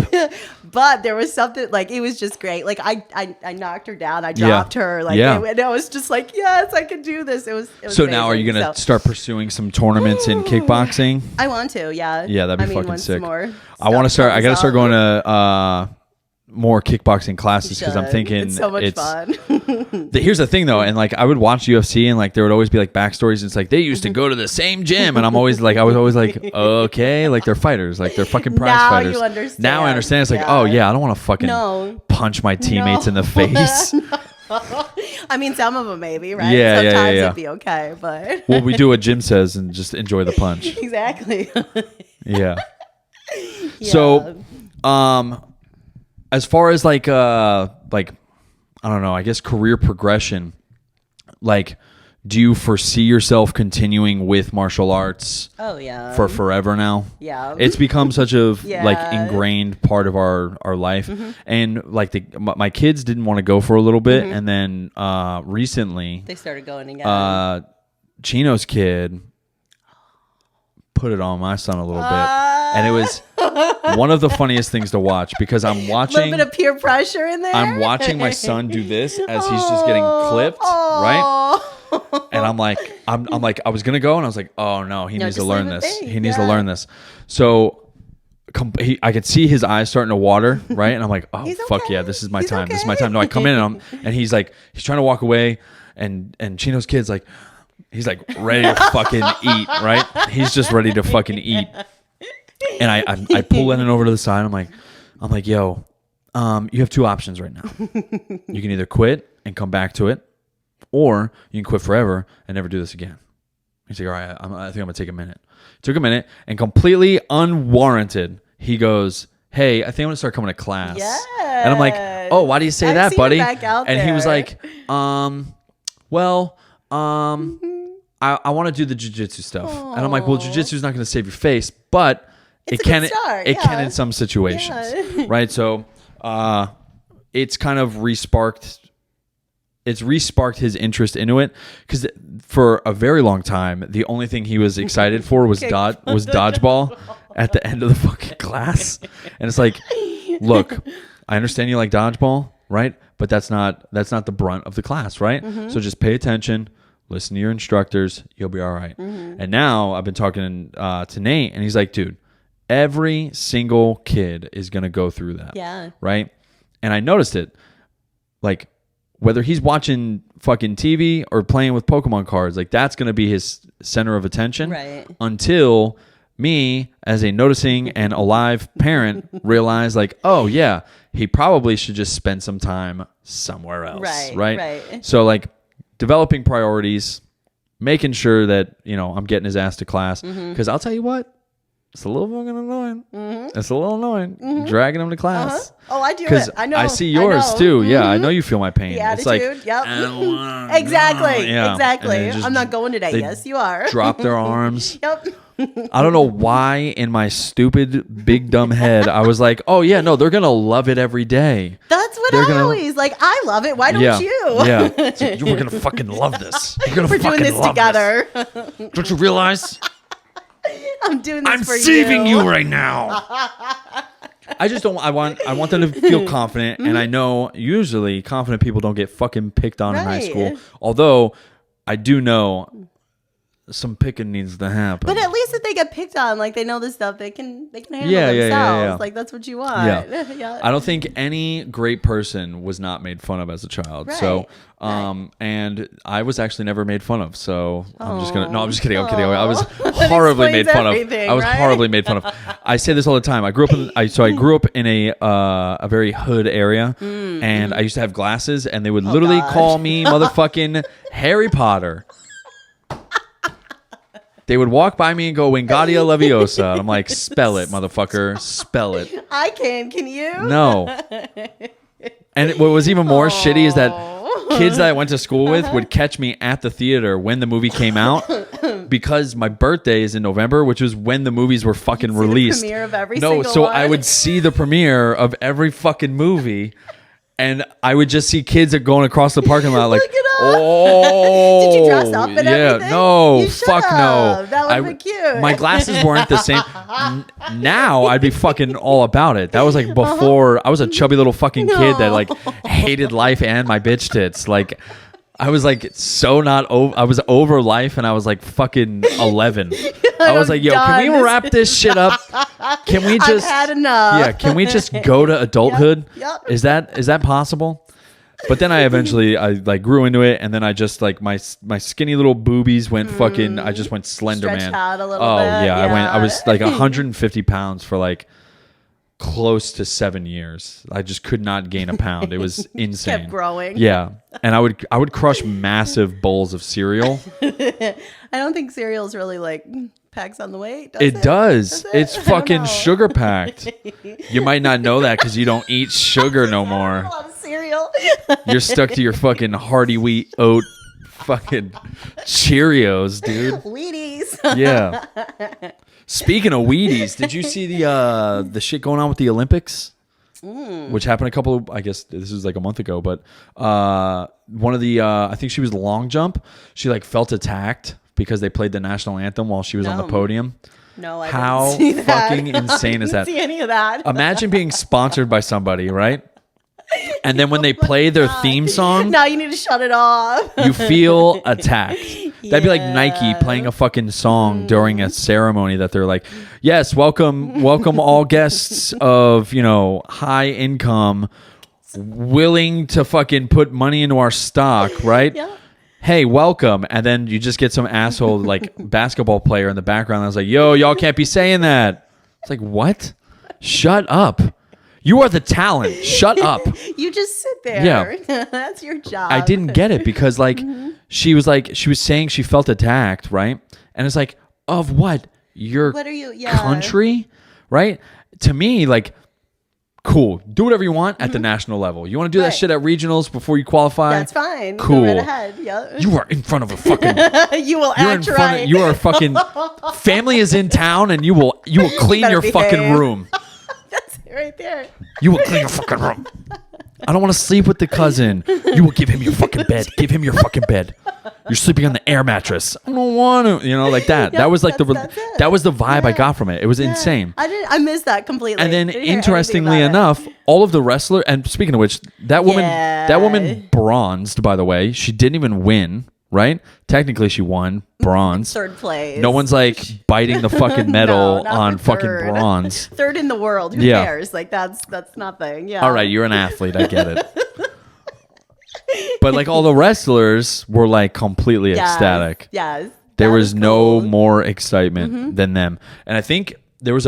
[SPEAKER 2] But there was something like it was just great. Like I knocked her down. I dropped her. Like and I was just like, yes, I can do this. It was so
[SPEAKER 1] amazing. Now are you gonna start pursuing some tournaments in kickboxing?
[SPEAKER 2] I want to. Yeah.
[SPEAKER 1] Yeah, that'd be fucking sick. I want to start. I got to start going to more kickboxing classes because I'm thinking
[SPEAKER 2] it's so much fun.
[SPEAKER 1] Here's the thing though, and like I would watch UFC and like there would always be like backstories. And it's like they used to go to the same gym, and I was always like, okay, like they're fighters, like they're fucking prize fighters.
[SPEAKER 2] You understand.
[SPEAKER 1] Now I understand. It's like, oh yeah, I don't want to fucking punch my teammates in the face.
[SPEAKER 2] I mean, some of them maybe, right?
[SPEAKER 1] Yeah,
[SPEAKER 2] sometimes it'd be okay, but
[SPEAKER 1] well, we do what Jim says and just enjoy the punch.
[SPEAKER 2] Exactly.
[SPEAKER 1] Yeah. So, as far as like I don't know, I guess career progression, like do you foresee yourself continuing with martial arts?
[SPEAKER 2] Oh yeah.
[SPEAKER 1] For forever now?
[SPEAKER 2] Yeah.
[SPEAKER 1] It's become such a like ingrained part of our life. And like my kids didn't want to go for a little bit and then recently
[SPEAKER 2] they started going again.
[SPEAKER 1] Chino's kid put it on my son a little bit. And it was one of the funniest things to watch because I'm watching
[SPEAKER 2] a little bit of peer pressure in there.
[SPEAKER 1] I'm watching my son do this as he's just getting clipped, right? And I'm like, I was gonna go, and I was like, oh no, he needs to learn this. He needs to learn this. So I could see his eyes starting to water, right? And I'm like, oh fuck yeah, this is my time. This is my time. No, I come in and he's like, he's trying to walk away, and Chino's kid's like, he's like ready to fucking eat, right? He's just ready to fucking eat. And I pull Lennon over to the side. I'm like, yo, you have two options right now. You can either quit and come back to it, or you can quit forever and never do this again. He's like, all right, I think I'm gonna take a minute. Took a minute and completely unwarranted, he goes, hey, I think I'm gonna start coming to class.
[SPEAKER 2] Yes.
[SPEAKER 1] And I'm like, oh, why do you say that, buddy? And he was like, well, I want to do the jiu-jitsu stuff. Aww. And I'm like, well, jiu-jitsu is not going to save your face, but it can in some situations, right? So it's kind of resparked his interest into it because for a very long time, the only thing he was excited for was dodgeball at the end of the fucking class. And it's like, look, I understand you like dodgeball, right? But that's not the brunt of the class, right? Mm-hmm. So just pay attention. Listen to your instructors. You'll be all right. Mm-hmm. And now I've been talking to Nate, and he's like, dude, every single kid is going to go through that.
[SPEAKER 2] Yeah.
[SPEAKER 1] Right? And I noticed it. Like, whether he's watching fucking TV or playing with Pokemon cards, like, that's going to be his center of attention.
[SPEAKER 2] Right.
[SPEAKER 1] Until me, as a noticing and alive parent, realize, like, oh, yeah, he probably should just spend some time somewhere else. Right. So, like, developing priorities, making sure that, you know, I'm getting his ass to class. Because I'll tell you what, it's a little fucking annoying. Mm-hmm. It's a little annoying dragging him to class.
[SPEAKER 2] Oh, I do it. I know.
[SPEAKER 1] I see yours too. Yeah, I know you feel my pain.
[SPEAKER 2] The
[SPEAKER 1] it's
[SPEAKER 2] attitude.
[SPEAKER 1] like,
[SPEAKER 2] yep.
[SPEAKER 1] Exactly.
[SPEAKER 2] Exactly. I'm not going today. Yes, you are.
[SPEAKER 1] Drop their arms.
[SPEAKER 2] Yep.
[SPEAKER 1] I don't know why in my stupid big dumb head I was like, oh yeah, no, they're gonna love it every day.
[SPEAKER 2] That's what I always like. I love it. Why don't you?
[SPEAKER 1] Yeah, it's like, we're gonna fucking love this. We're
[SPEAKER 2] doing this together.
[SPEAKER 1] Don't you realize?
[SPEAKER 2] I'm doing this for you.
[SPEAKER 1] I'm saving you right now. I just don't. I want them to feel confident, and I know usually confident people don't get fucking picked on in high school. Although I do know some picking needs to happen.
[SPEAKER 2] But at least if they get picked on, like they know this stuff, they can handle themselves. Yeah. Like that's what you want.
[SPEAKER 1] Yeah. I don't think any great person was not made fun of as a child. Right. So, and I was actually never made fun of. So I'm just kidding. I'm kidding. I was horribly made fun of. I was horribly made fun of. I say this all the time. I grew up in a very hood area, and I used to have glasses, and they would literally call me motherfucking Harry Potter. They would walk by me and go, Wingardium Leviosa. And I'm like, spell it, motherfucker. Spell it.
[SPEAKER 2] I can. Can you?
[SPEAKER 1] No. And what was even more shitty is that kids that I went to school with would catch me at the theater when the movie came out because my birthday is in November, which was when the movies were fucking released.
[SPEAKER 2] The premiere of every single
[SPEAKER 1] so
[SPEAKER 2] one.
[SPEAKER 1] I would see the premiere of every fucking movie. And I would just see kids going across the parking lot like, oh.
[SPEAKER 2] Did you dress up and everything?
[SPEAKER 1] No, fuck no.
[SPEAKER 2] That would be cute.
[SPEAKER 1] My glasses weren't the same. Now I'd be fucking all about it. That was like before. I was a chubby little fucking kid that like hated life and my bitch tits. Like I was like so not over. I was over life and I was like fucking 11. I was like, yo, can we wrap this shit up? Can we just?
[SPEAKER 2] I've had enough.
[SPEAKER 1] Yeah, can we just go to adulthood?
[SPEAKER 2] Yep.
[SPEAKER 1] Is that possible? But then I eventually like grew into it, and then I just like my skinny little boobies went fucking. I just went slender,
[SPEAKER 2] Stretched
[SPEAKER 1] man.
[SPEAKER 2] out a little bit.
[SPEAKER 1] Yeah, I was like 150 pounds for like close to 7 years. I just could not gain a pound. It was insane.
[SPEAKER 2] Kept growing.
[SPEAKER 1] Yeah, and I would crush massive bowls of cereal.
[SPEAKER 2] I don't think cereal's really like packs on the weight.
[SPEAKER 1] It does. It's fucking sugar packed. You might not know that because you don't eat sugar no more.
[SPEAKER 2] A lot of cereal.
[SPEAKER 1] You're stuck to your fucking hearty wheat oat fucking Cheerios, dude.
[SPEAKER 2] Wheaties.
[SPEAKER 1] Yeah. Speaking of Wheaties, did you see the shit going on with the Olympics? Which happened I guess this was like a month ago, but one of the I think she was long jump. She like felt attacked because they played the national anthem while she was on the podium.
[SPEAKER 2] No, I
[SPEAKER 1] How
[SPEAKER 2] didn't see that.
[SPEAKER 1] fucking insane is that?
[SPEAKER 2] I didn't see any of that.
[SPEAKER 1] Imagine being sponsored by somebody, right? And then when they play their theme song,
[SPEAKER 2] now you need to shut it off.
[SPEAKER 1] you feel attacked. That'd be like Nike playing a fucking song during a ceremony that they're like, yes, welcome all guests of, high income, willing to fucking put money into our stock, right?
[SPEAKER 2] Yeah.
[SPEAKER 1] Hey, welcome. And then you just get some asshole like basketball player in the background that's like, yo, y'all can't be saying that. It's like, what? Shut up. You are the talent. Shut up.
[SPEAKER 2] You just sit there.
[SPEAKER 1] Yeah.
[SPEAKER 2] That's your job.
[SPEAKER 1] I didn't get it because like she was saying she felt attacked, right? And it's like, of what? Your country? Right? To me, like, cool. Do whatever you want at the national level. You want to do that shit at regionals before you qualify?
[SPEAKER 2] That's fine.
[SPEAKER 1] Cool.
[SPEAKER 2] Go right ahead. Yep.
[SPEAKER 1] You are in front of a fucking.
[SPEAKER 2] You will act right.
[SPEAKER 1] You are fucking. Family is in town, and you will clean your fucking room.
[SPEAKER 2] That's it right there.
[SPEAKER 1] You will clean your fucking room. I don't want to sleep with the cousin. You will give him your fucking bed. Give him your fucking bed. You're sleeping on the air mattress. I don't want to. Like that.
[SPEAKER 2] Yeah,
[SPEAKER 1] that was like that was the vibe I
[SPEAKER 2] Yeah.
[SPEAKER 1] got from it. It was insane.
[SPEAKER 2] I missed that completely.
[SPEAKER 1] And then interestingly enough, all of the wrestlers, and speaking of which, that woman bronzed, by the way. She didn't even win, right? Technically she won bronze.
[SPEAKER 2] Third place.
[SPEAKER 1] No one's like biting the fucking medal
[SPEAKER 2] not
[SPEAKER 1] on
[SPEAKER 2] for
[SPEAKER 1] fucking
[SPEAKER 2] third.
[SPEAKER 1] bronze.
[SPEAKER 2] Third in the world. Who cares? Like that's nothing. Yeah.
[SPEAKER 1] All right, you're an athlete. I get it. But like all the wrestlers were like completely ecstatic.
[SPEAKER 2] Yes.
[SPEAKER 1] There was no more excitement than them. And I think there was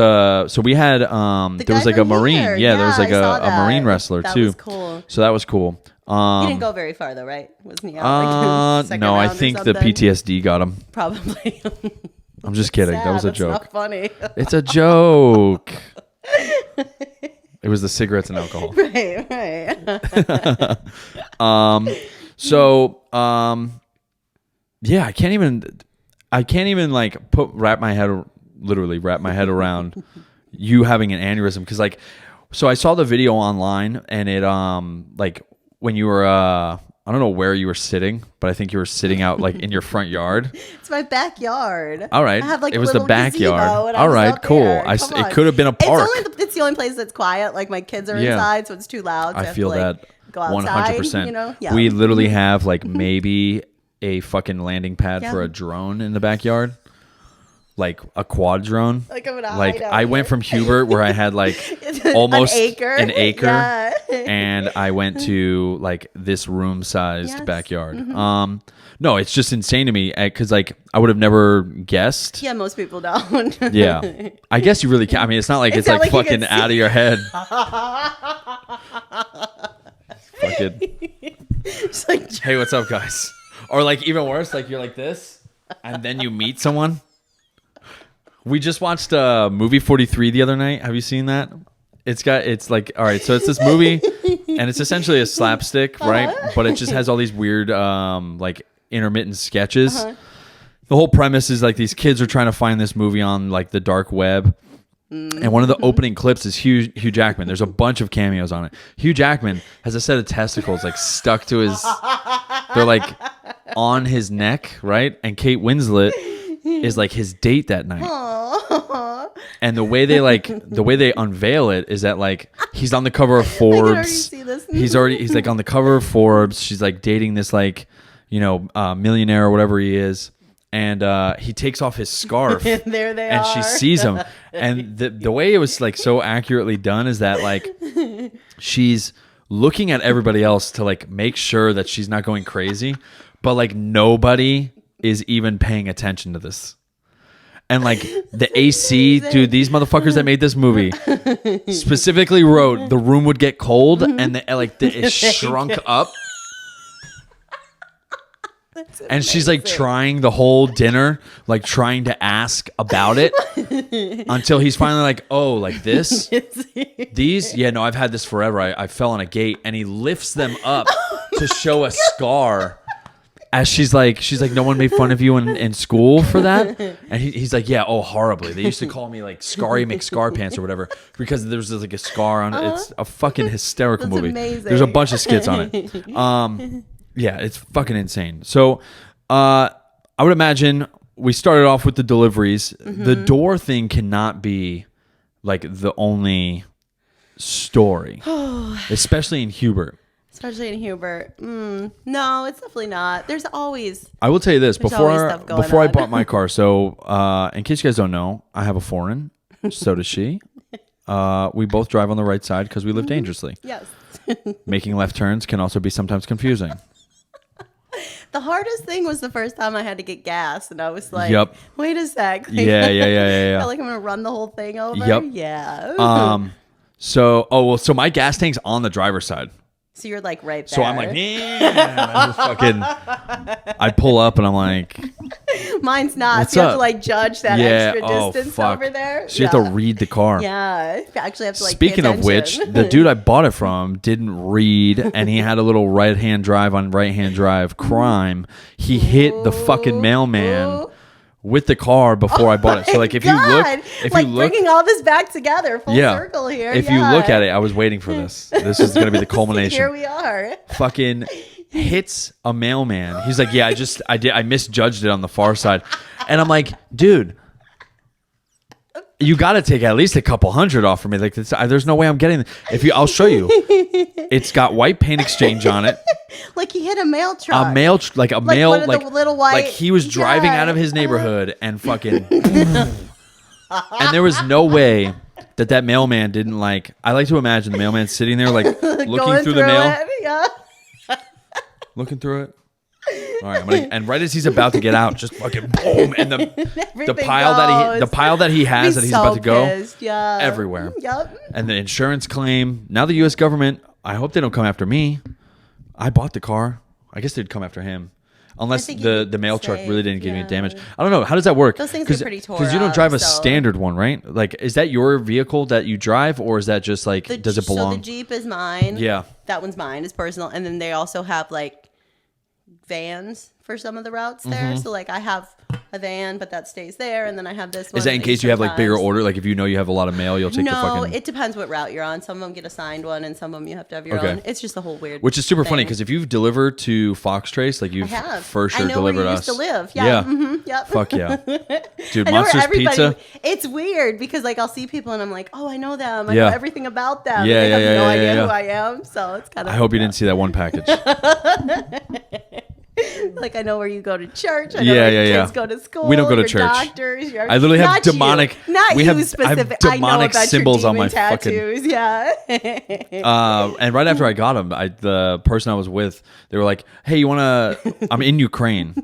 [SPEAKER 1] we had there was like a Marine.
[SPEAKER 2] Here.
[SPEAKER 1] Yeah, there was like
[SPEAKER 2] a
[SPEAKER 1] Marine wrestler
[SPEAKER 2] that
[SPEAKER 1] too.
[SPEAKER 2] Was cool.
[SPEAKER 1] So that was cool.
[SPEAKER 2] He didn't go very far though, right? Wasn't he out like
[SPEAKER 1] no, I think the PTSD got him.
[SPEAKER 2] Probably.
[SPEAKER 1] I'm just kidding.
[SPEAKER 2] Sad.
[SPEAKER 1] That was a
[SPEAKER 2] That's
[SPEAKER 1] joke.
[SPEAKER 2] Not funny.
[SPEAKER 1] It's a joke. It was the cigarettes and alcohol.
[SPEAKER 2] Right.
[SPEAKER 1] Yeah, I can't even like wrap my head around you having an aneurysm because like, so I saw the video online and it like when you were I don't know where you were sitting, but I think you were sitting out like in your front yard.
[SPEAKER 2] It's my backyard.
[SPEAKER 1] All right.
[SPEAKER 2] I have like
[SPEAKER 1] it was the backyard. All right, cool. It could have been a park.
[SPEAKER 2] It's the only place that's quiet. Like my kids are inside, so it's too loud. So
[SPEAKER 1] I feel that
[SPEAKER 2] go outside,
[SPEAKER 1] 100%.
[SPEAKER 2] Yeah.
[SPEAKER 1] We literally have like maybe a fucking landing pad for a drone in the backyard. Like a quad drone.
[SPEAKER 2] Like I'm gonna
[SPEAKER 1] I went from Hubert where I had like almost an acre
[SPEAKER 2] yeah.
[SPEAKER 1] and I went to like this room sized backyard. No, it's just insane to me because like I would have never guessed.
[SPEAKER 2] Yeah, most people don't.
[SPEAKER 1] Yeah, I guess you really can't. I mean, it's not like it's like fucking out of your head. Fucking.
[SPEAKER 2] It's like,
[SPEAKER 1] hey, what's up, guys? Or like even worse, like you're like this, and then you meet someone. We just watched movie 43 the other night. Have you seen that? It's like, all right, so it's this movie and it's essentially a slapstick, right? But it just has all these weird like intermittent sketches. The whole premise is like these kids are trying to find this movie on like the dark web. And one of the opening clips is Hugh Jackman. There's a bunch of cameos on it. Hugh Jackman has a set of testicles like stuck to his, they're like on his neck, right? And Kate Winslet is like his date that night. And the way they unveil it is that like he's on the cover of Forbes. He's like on the cover of Forbes. She's like dating this like, millionaire or whatever he is. And he takes off his scarf.
[SPEAKER 2] And there they
[SPEAKER 1] and
[SPEAKER 2] are.
[SPEAKER 1] she sees him. And the way it was like so accurately done is that like she's looking at everybody else to like make sure that she's not going crazy. But like nobody is even paying attention to this. And like the AC, dude, these motherfuckers that made this movie specifically wrote the room would get cold and it shrunk up. And she's like trying the whole dinner, like trying to ask about it until he's finally like, oh, like this? These? Yeah, no, I've had this forever. I fell on a gate and he lifts them up to show a scar. As she's like, no one made fun of you in school for that? And he's like, yeah, oh, horribly. They used to call me like Scary McScarpants or whatever because there was like a scar on it. It's a fucking hysterical movie.
[SPEAKER 2] Amazing.
[SPEAKER 1] There's a bunch of skits on it. Yeah, it's fucking insane. So I would imagine we started off with the deliveries. The door thing cannot be like the only story, especially in Hubert.
[SPEAKER 2] Especially in Hubert. No, it's definitely not. There's always.
[SPEAKER 1] I will tell you this before I
[SPEAKER 2] on.
[SPEAKER 1] bought my car. So, in case you guys don't know, I have a foreign. So does she. We both drive on the right side because we live dangerously.
[SPEAKER 2] Yes.
[SPEAKER 1] Making left turns can also be sometimes confusing.
[SPEAKER 2] The hardest thing was the first time I had to get gas, and I was like,
[SPEAKER 1] Yep.
[SPEAKER 2] Wait a sec.
[SPEAKER 1] Yeah.
[SPEAKER 2] I feel like I'm gonna run the whole thing over.
[SPEAKER 1] Yep.
[SPEAKER 2] Yeah.
[SPEAKER 1] So my gas tank's on the driver's side.
[SPEAKER 2] So you're like right there.
[SPEAKER 1] So I'm like, I pull up and I'm like,
[SPEAKER 2] mine's not.
[SPEAKER 1] What's
[SPEAKER 2] so you have
[SPEAKER 1] up?
[SPEAKER 2] to like judge that extra distance
[SPEAKER 1] fuck.
[SPEAKER 2] over there.
[SPEAKER 1] So you have to read the car.
[SPEAKER 2] Yeah. I actually have to like.
[SPEAKER 1] Speaking of which, the dude I bought it from didn't read, and he had a little right-hand drive on right-hand drive crime. He hit the fucking mailman with the car before I bought it. So like if you look,
[SPEAKER 2] bringing all this back together, full circle here.
[SPEAKER 1] If you look at it, I was waiting for this. This is going to be the culmination.
[SPEAKER 2] Here we are.
[SPEAKER 1] Fucking hits a mailman. He's like, yeah, I misjudged it on the far side. And I'm like, dude, you got to take at least a couple hundred off for me. Like there's no way I'm getting it. I'll show you. It's got white paint exchange on it.
[SPEAKER 2] Like he hit a mail truck.
[SPEAKER 1] Little white. Like he was driving out of his neighborhood and fucking. And there was no way that mailman didn't like. I like to imagine the mailman sitting there like looking through the mail. Looking through it. All right, and right as he's about to get out, just fucking boom, and the pile that he has that he's about to go everywhere.
[SPEAKER 2] Yep.
[SPEAKER 1] And the insurance claim. Now the U.S. government. I hope they don't come after me. I bought the car. I guess they'd come after him. Unless the mail truck really didn't give me damage. I don't know. How does that work?
[SPEAKER 2] Those things are pretty tore
[SPEAKER 1] because you don't drive a standard one, right? Like, is that your vehicle that you drive, or is that just like, does it belong?
[SPEAKER 2] So the Jeep is mine.
[SPEAKER 1] Yeah.
[SPEAKER 2] That one's mine. It's personal. And then they also have like vans for some of the routes there. So like I have a van, but that stays there, and then I have this one.
[SPEAKER 1] Is that in case you have like bigger order? Like if you know you have a lot of mail, you'll take the fucking...
[SPEAKER 2] No, it depends what route you're on. Some of them get assigned one, and some of them you have to have your own. It's just a whole weird
[SPEAKER 1] Which is super funny, because if you've delivered to Fox Trace, like you've for sure delivered us.
[SPEAKER 2] I know where you used to live. Yeah.
[SPEAKER 1] Yep. Fuck yeah. Dude, Monsters Pizza.
[SPEAKER 2] It's weird, because like I'll see people and I'm like, oh, I know them. I know everything about them.
[SPEAKER 1] Yeah,
[SPEAKER 2] they have no idea who I am. So it's kind of...
[SPEAKER 1] I hope you didn't see that one package.
[SPEAKER 2] Like, I know where you go to church. I know where your kids go to school.
[SPEAKER 1] We don't go to church.
[SPEAKER 2] Doctors.
[SPEAKER 1] I literally have demonic.
[SPEAKER 2] Not
[SPEAKER 1] we
[SPEAKER 2] you
[SPEAKER 1] have,
[SPEAKER 2] specific.
[SPEAKER 1] I have demonic symbols on my
[SPEAKER 2] tattoos.
[SPEAKER 1] fucking.
[SPEAKER 2] Yeah.
[SPEAKER 1] And right after I got them, the person I was with, they were like, "Hey, you want to?" I'm in Ukraine.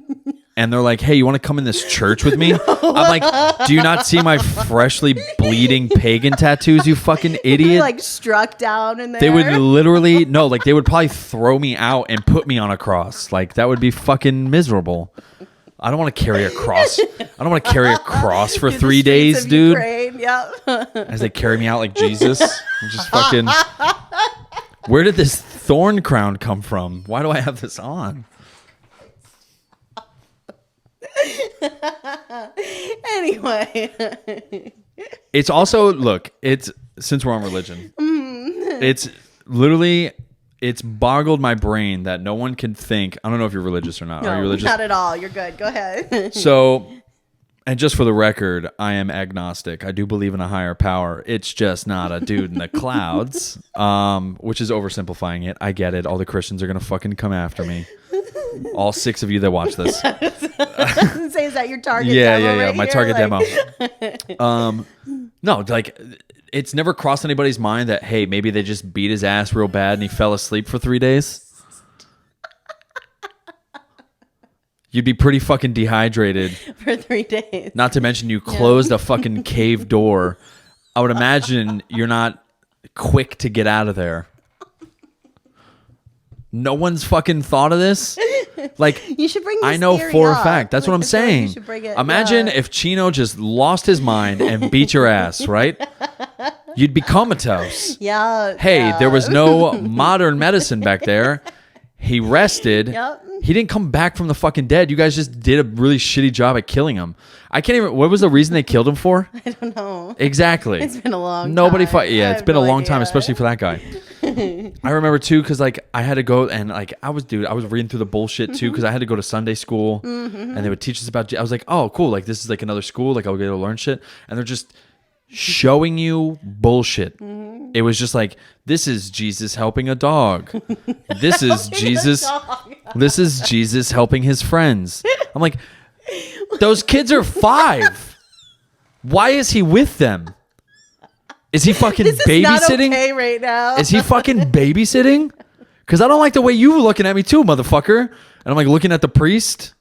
[SPEAKER 1] And they're like, "Hey, you want to come in this church with me?" I'm like, "Do you not see my freshly bleeding pagan tattoos, you fucking idiot?"
[SPEAKER 2] Like struck down in there.
[SPEAKER 1] They would literally they would probably throw me out and put me on a cross. Like that would be fucking miserable. I don't want to carry a cross. I don't want to carry a cross for 3 days, dude.
[SPEAKER 2] Yep.
[SPEAKER 1] As they carry me out like Jesus, I'm just fucking. Where did this thorn crown come from? Why do I have this on?
[SPEAKER 2] Anyway,
[SPEAKER 1] it's also it's since we're on religion, it's literally boggled my brain that no one can think. I don't know if you're religious or not.
[SPEAKER 2] No,
[SPEAKER 1] are you religious?
[SPEAKER 2] Not at all. You're good. Go ahead.
[SPEAKER 1] So, and just for the record, I am agnostic. I do believe in a higher power. It's just not a dude in the clouds, which is oversimplifying it. I get it. All the Christians are gonna fucking come after me. All 6 of you that watch this.
[SPEAKER 2] Say, is that your target demo?
[SPEAKER 1] Yeah. My target demo. No, it's never crossed anybody's mind that, hey, maybe they just beat his ass real bad and he fell asleep for 3 days. You'd be pretty fucking dehydrated.
[SPEAKER 2] For 3 days.
[SPEAKER 1] Not to mention you closed a fucking cave door. I would imagine you're not quick to get out of there. No one's fucking thought of this. Like,
[SPEAKER 2] you should bring this
[SPEAKER 1] I know
[SPEAKER 2] theory
[SPEAKER 1] for
[SPEAKER 2] up.
[SPEAKER 1] a fact. That's what I'm saying. Imagine if Chino just lost his mind and beat your ass, right? You'd be comatose.
[SPEAKER 2] Yeah.
[SPEAKER 1] Hey, there was no modern medicine back there. He rested.
[SPEAKER 2] Yep.
[SPEAKER 1] He didn't come back from the fucking dead. You guys just did a really shitty job at killing him. I can't even. What was the reason they killed him for?
[SPEAKER 2] I don't know.
[SPEAKER 1] Exactly.
[SPEAKER 2] It's been a long
[SPEAKER 1] Nobody
[SPEAKER 2] time.
[SPEAKER 1] fight. Yeah, it's been a long time, especially for that guy. I remember too, because I had to go and I was reading through the bullshit too, because I had to go to Sunday school and they would teach us about. I was like, oh, cool. Like this is like another school. Like I'll get to learn shit, and they're just showing you bullshit. It was just like, this is Jesus helping a dog. This is Jesus. This is Jesus helping his friends. I'm like, those kids are 5. Why is he with them? Is he fucking babysitting?
[SPEAKER 2] Not okay right now.
[SPEAKER 1] Is he fucking babysitting? Because I don't like the way you were looking at me too, motherfucker. And I'm like looking at the priest.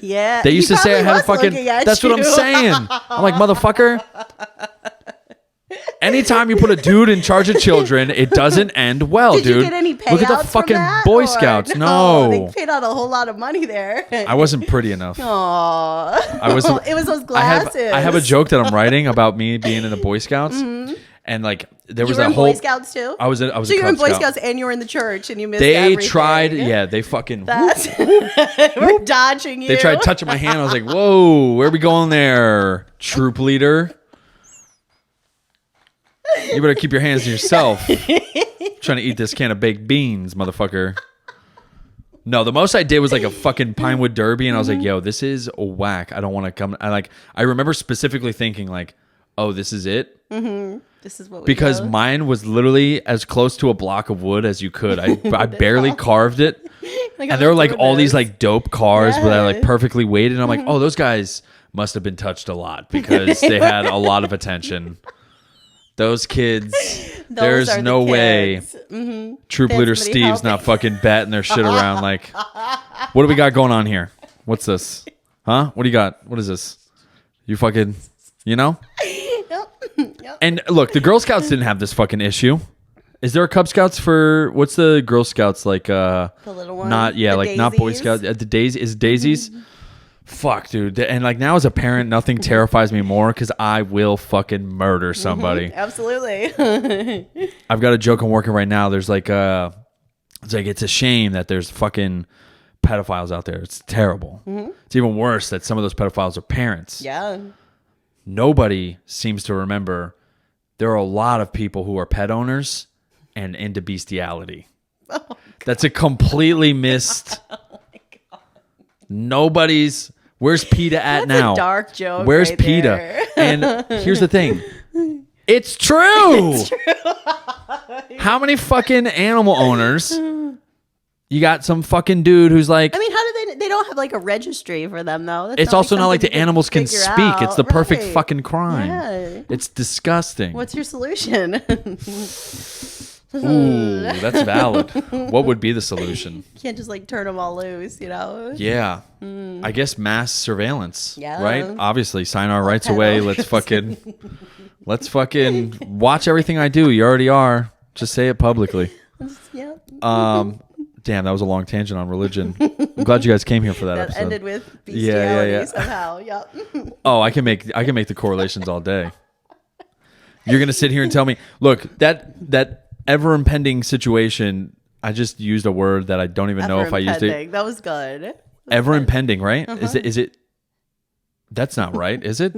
[SPEAKER 2] Yeah.
[SPEAKER 1] They used to say I had a fucking. That's what I'm saying. I'm like, motherfucker. Anytime you put a dude in charge of children, it doesn't end well,
[SPEAKER 2] dude.
[SPEAKER 1] Did
[SPEAKER 2] you get any payouts?
[SPEAKER 1] Look at the fucking Boy Scouts. No.
[SPEAKER 2] They paid out a whole lot of money there.
[SPEAKER 1] I wasn't pretty enough.
[SPEAKER 2] Aww.
[SPEAKER 1] I was.
[SPEAKER 2] It was those glasses.
[SPEAKER 1] I have a joke that I'm writing about me being in the Boy Scouts. And like there was that whole.
[SPEAKER 2] You were in Boy Scouts too.
[SPEAKER 1] I was.
[SPEAKER 2] So
[SPEAKER 1] you
[SPEAKER 2] were in Boy
[SPEAKER 1] Scout.
[SPEAKER 2] Scouts and you were in the church and you missed.
[SPEAKER 1] They
[SPEAKER 2] everything.
[SPEAKER 1] tried. Yeah, they fucking.
[SPEAKER 2] We're dodging you.
[SPEAKER 1] They tried touching my hand. I was like, "Whoa, where are we going there, troop leader? You better keep your hands to yourself. Trying to eat this can of baked beans, motherfucker." No, the most I did was like a fucking Pinewood Derby, and I was like, "Yo, this is a whack. I don't want to come." I remember specifically thinking like, "Oh, this is it."
[SPEAKER 2] This is what we
[SPEAKER 1] because
[SPEAKER 2] do.
[SPEAKER 1] mine was literally as close to a block of wood as you could. I barely carved it,
[SPEAKER 2] Like,
[SPEAKER 1] and there were like all these like dope cars that I like
[SPEAKER 2] Yeah.
[SPEAKER 1] perfectly weighted. And I'm like, oh, those guys must have been touched a lot because they had a lot of attention. Those kids, there's
[SPEAKER 2] are the
[SPEAKER 1] no way.
[SPEAKER 2] kids. Mm-hmm.
[SPEAKER 1] Troop
[SPEAKER 2] They have
[SPEAKER 1] leader
[SPEAKER 2] somebody
[SPEAKER 1] Steve's not
[SPEAKER 2] helping.
[SPEAKER 1] fucking batting their shit around. Like, what do we got going on here? What's this? Huh? What do you got? What is this? You fucking, you know?
[SPEAKER 2] Yep.
[SPEAKER 1] And look, the Girl Scouts didn't have this fucking issue. Is there a Cub Scouts for what's the Girl Scouts like? The
[SPEAKER 2] little one.
[SPEAKER 1] Not
[SPEAKER 2] The
[SPEAKER 1] not Boy
[SPEAKER 2] daisies?
[SPEAKER 1] Scouts. The Daisy is Daisies. Fuck, dude. And like now as a parent, nothing terrifies me more because I will fucking murder somebody.
[SPEAKER 2] Absolutely.
[SPEAKER 1] I've got a joke I'm working right now. There's like it's a shame that there's fucking pedophiles out there. It's terrible. It's even worse that some of those pedophiles are parents.
[SPEAKER 2] Yeah.
[SPEAKER 1] Nobody seems to remember there are a lot of people who are pet owners and into bestiality. That's a completely missed. Nobody's. Where's PETA at
[SPEAKER 2] That's
[SPEAKER 1] now?
[SPEAKER 2] a dark joke.
[SPEAKER 1] Where's
[SPEAKER 2] right
[SPEAKER 1] PETA?
[SPEAKER 2] there.
[SPEAKER 1] And here's the thing. It's true. How many fucking animal owners? You got some fucking dude who's like,
[SPEAKER 2] I mean, how do they don't have like a registry for them though.
[SPEAKER 1] It's also not like the animals can speak.
[SPEAKER 2] Out.
[SPEAKER 1] It's the perfect fucking crime.
[SPEAKER 2] Yeah.
[SPEAKER 1] It's disgusting.
[SPEAKER 2] What's your solution?
[SPEAKER 1] Ooh, that's valid. What would be the solution?
[SPEAKER 2] You can't just like turn them all loose, you know?
[SPEAKER 1] Yeah. I guess mass surveillance.
[SPEAKER 2] Yeah.
[SPEAKER 1] Right? Obviously, sign our rights away. Let's fucking watch everything I do. You already are. Just say it publicly.
[SPEAKER 2] Yeah.
[SPEAKER 1] Damn, that was a long tangent on religion. I'm glad you guys came here for that episode.
[SPEAKER 2] Ended with bestiality somehow. Yep.
[SPEAKER 1] Oh, I can make the correlations all day. You're gonna sit here and tell me, look, that ever impending situation. I just used a word that I don't even know if I used it.
[SPEAKER 2] That was good.
[SPEAKER 1] Ever impending, right? Is it? That's not right, is it?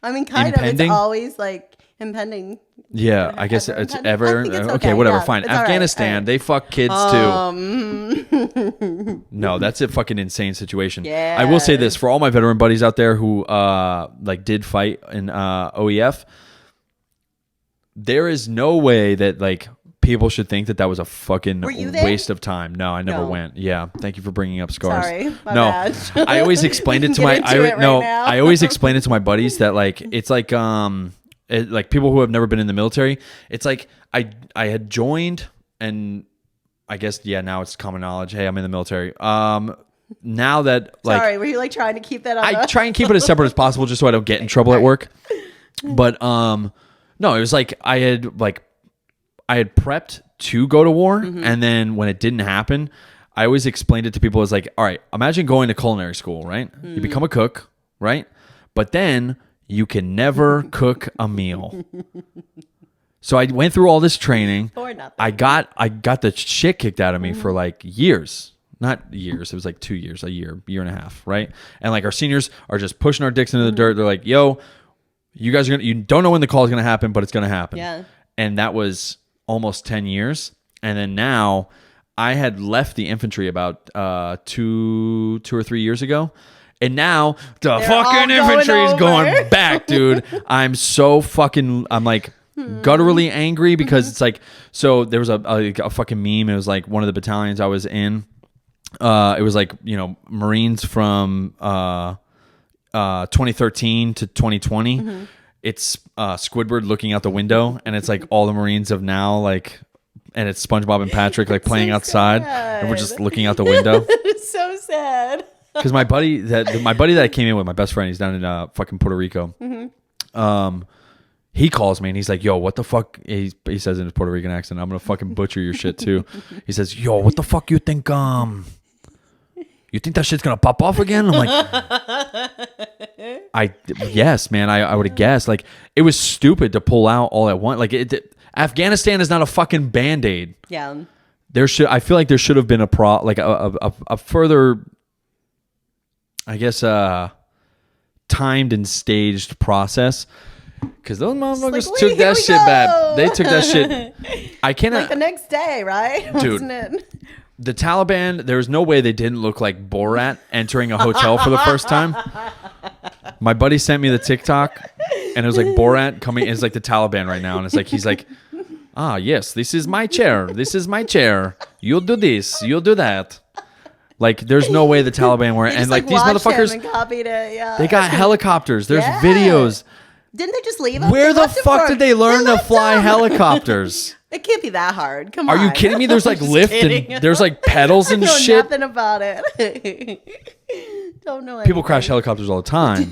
[SPEAKER 2] I mean, kind
[SPEAKER 1] impending?
[SPEAKER 2] of. It's always like impending.
[SPEAKER 1] Yeah, I guess it's ever. Okay, whatever. Yeah, fine. Afghanistan, they fuck kids too. No, that's a fucking insane situation.
[SPEAKER 2] Yeah.
[SPEAKER 1] I will say this for all my veteran buddies out there who like did fight in OEF. There is no way that like people should think that was a fucking waste of time. No, I never went. Yeah, thank you for bringing up scars.
[SPEAKER 2] Sorry, my bad.
[SPEAKER 1] I always explained it to I always explain it to my buddies that like it's like like people who have never been in the military. It's like I had joined and I guess now it's common knowledge. Hey, I'm in the military. Now that like
[SPEAKER 2] sorry, were you like trying to keep that on?
[SPEAKER 1] I try and keep it as separate as possible just so I don't get in trouble at work. But no, it was like I had prepped to go to war, and then when it didn't happen, I always explained it to people as like, all right, imagine going to culinary school, right? You become a cook, right? But then you can never cook a meal. So I went through all this training.
[SPEAKER 2] For nothing.
[SPEAKER 1] I got the shit kicked out of me for like years. Not years. It was like 2 years, a year and a half, right? And like our seniors are just pushing our dicks into the dirt. They're like, yo, you guys you don't know when the call is going to happen, but it's going to happen.
[SPEAKER 2] Yeah.
[SPEAKER 1] And that was almost 10 years. And then now I had left the infantry about 2 or 3 years ago. And now the fucking infantry is going back, dude. I'm like gutturally angry because it's like, so there was a fucking meme. It was like one of the battalions I was in. It was like, Marines from 2013 to 2020. It's Squidward looking out the window, and it's like all the Marines of now, like, and it's SpongeBob and Patrick like playing outside, and we're just looking out the window.
[SPEAKER 2] It's so sad.
[SPEAKER 1] Because my buddy that I came in with, my best friend, he's down in fucking Puerto Rico. He calls me and he's like, "Yo, what the fuck?" He says in his Puerto Rican accent, "I'm gonna fucking butcher your shit too." He says, "Yo, what the fuck you think? You think that shit's gonna pop off again?" I'm like, yes, man. I would have guessed. Like, it was stupid to pull out all at once. Like, Afghanistan is not a fucking Band-Aid.
[SPEAKER 2] Yeah.
[SPEAKER 1] I feel like there should have been a further, I guess, timed and staged process. Because those motherfuckers took that shit back. They took that shit. I cannot.
[SPEAKER 2] Like the next day, right?
[SPEAKER 1] Dude.
[SPEAKER 2] Wasn't it?
[SPEAKER 1] The Taliban, there's no way they didn't look like Borat entering a hotel for the first time. My buddy sent me the TikTok, and it was like Borat coming. It's like the Taliban right now, and it's like he's like, "Ah, yes, this is my chair. This is my chair. You'll do this. You'll do that." Like, there's no way the Taliban were, and like these motherfuckers,
[SPEAKER 2] and copied it. Yeah.
[SPEAKER 1] They got helicopters. There's videos.
[SPEAKER 2] Didn't they just leave them?
[SPEAKER 1] Where the fuck did they learn to fly helicopters?
[SPEAKER 2] It can't be that hard. Come on.
[SPEAKER 1] Are you kidding me? There's like lift and there's like pedals and shit.
[SPEAKER 2] Nothing about it. Don't know.
[SPEAKER 1] People crash helicopters all the time.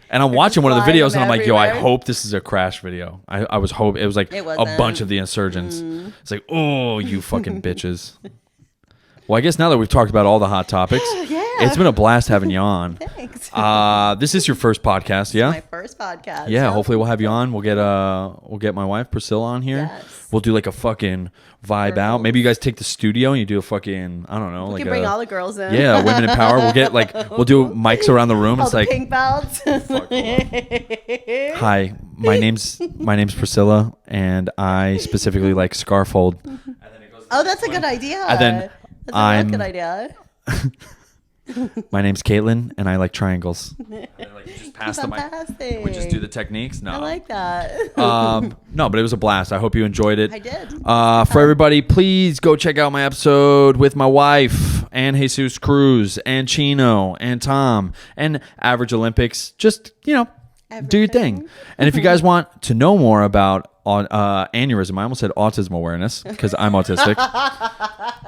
[SPEAKER 1] And I'm watching one of the videos and I'm like, yo, I hope this is a crash video. I was hoping it was like a bunch of the insurgents. It's like, oh, you fucking bitches. Well, I guess now that we've talked about all the hot topics, it's been a blast having you on.
[SPEAKER 2] Thanks.
[SPEAKER 1] This is your first podcast, yeah?
[SPEAKER 2] My first podcast.
[SPEAKER 1] Yeah, hopefully we'll have you on. We'll get my wife Priscilla on here.
[SPEAKER 2] Yes.
[SPEAKER 1] We'll do like a fucking vibe out. Maybe you guys take the studio and you do a fucking, I don't know,
[SPEAKER 2] we can bring all the girls in.
[SPEAKER 1] Yeah, women in power. We'll do mics around the room.
[SPEAKER 2] All
[SPEAKER 1] it's
[SPEAKER 2] the
[SPEAKER 1] like
[SPEAKER 2] pink belts.
[SPEAKER 1] Hi, my name's Priscilla, and I specifically like scarfold.
[SPEAKER 2] Oh, that's a good idea.
[SPEAKER 1] And then
[SPEAKER 2] that's a good idea.
[SPEAKER 1] My name's Caitlin, and I like triangles. And then, like, you just pass the mic. We just do the techniques. No,
[SPEAKER 2] I like that.
[SPEAKER 1] No, but it was a blast. I hope you enjoyed it.
[SPEAKER 2] I did.
[SPEAKER 1] For everybody, please go check out my episode with my wife. and Jesus Cruz and Chino and Tom and Average Olympics. Just, do your thing. And if you guys want to know more about aneurysm, I almost said autism awareness because I'm autistic.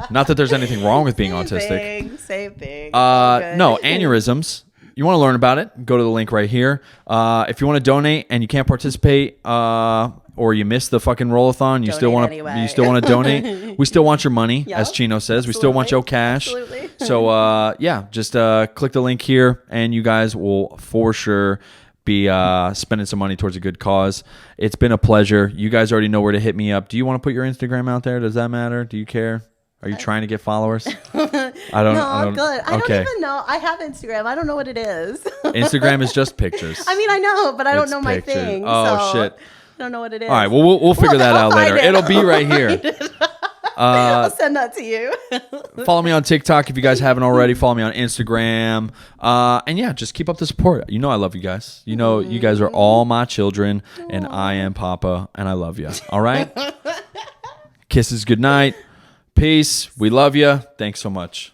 [SPEAKER 1] Not that there's anything wrong with being autistic.
[SPEAKER 2] Same thing.
[SPEAKER 1] No, aneurysms. You want to learn about it, go to the link right here. If you want to donate and you can't participate or you missed the fucking roll-a-thon, you still want to donate. We still want your money, as Chino says. We still want your cash.
[SPEAKER 2] Absolutely.
[SPEAKER 1] So just click the link here and you guys will for sure be spending some money towards a good cause. It's been a pleasure. You guys already know where to hit me up. Do you want to put your Instagram out there? Does that matter? Do you care? Are you trying to get followers?
[SPEAKER 2] I'm good. I don't even know. I have Instagram. I don't know what it is.
[SPEAKER 1] Instagram is just pictures.
[SPEAKER 2] I mean, I know, but I don't know my thing.
[SPEAKER 1] Oh, shit.
[SPEAKER 2] I don't know what it is.
[SPEAKER 1] All right. Well, we'll figure that out later. It'll be right here.
[SPEAKER 2] I'll send that to you.
[SPEAKER 1] Follow me on TikTok if you guys haven't already. Follow me on Instagram. And just keep up the support. I love you guys. You guys are all my children, and I am Papa, and I love you. All right? Kisses, good night. Peace. We love you. Thanks so much.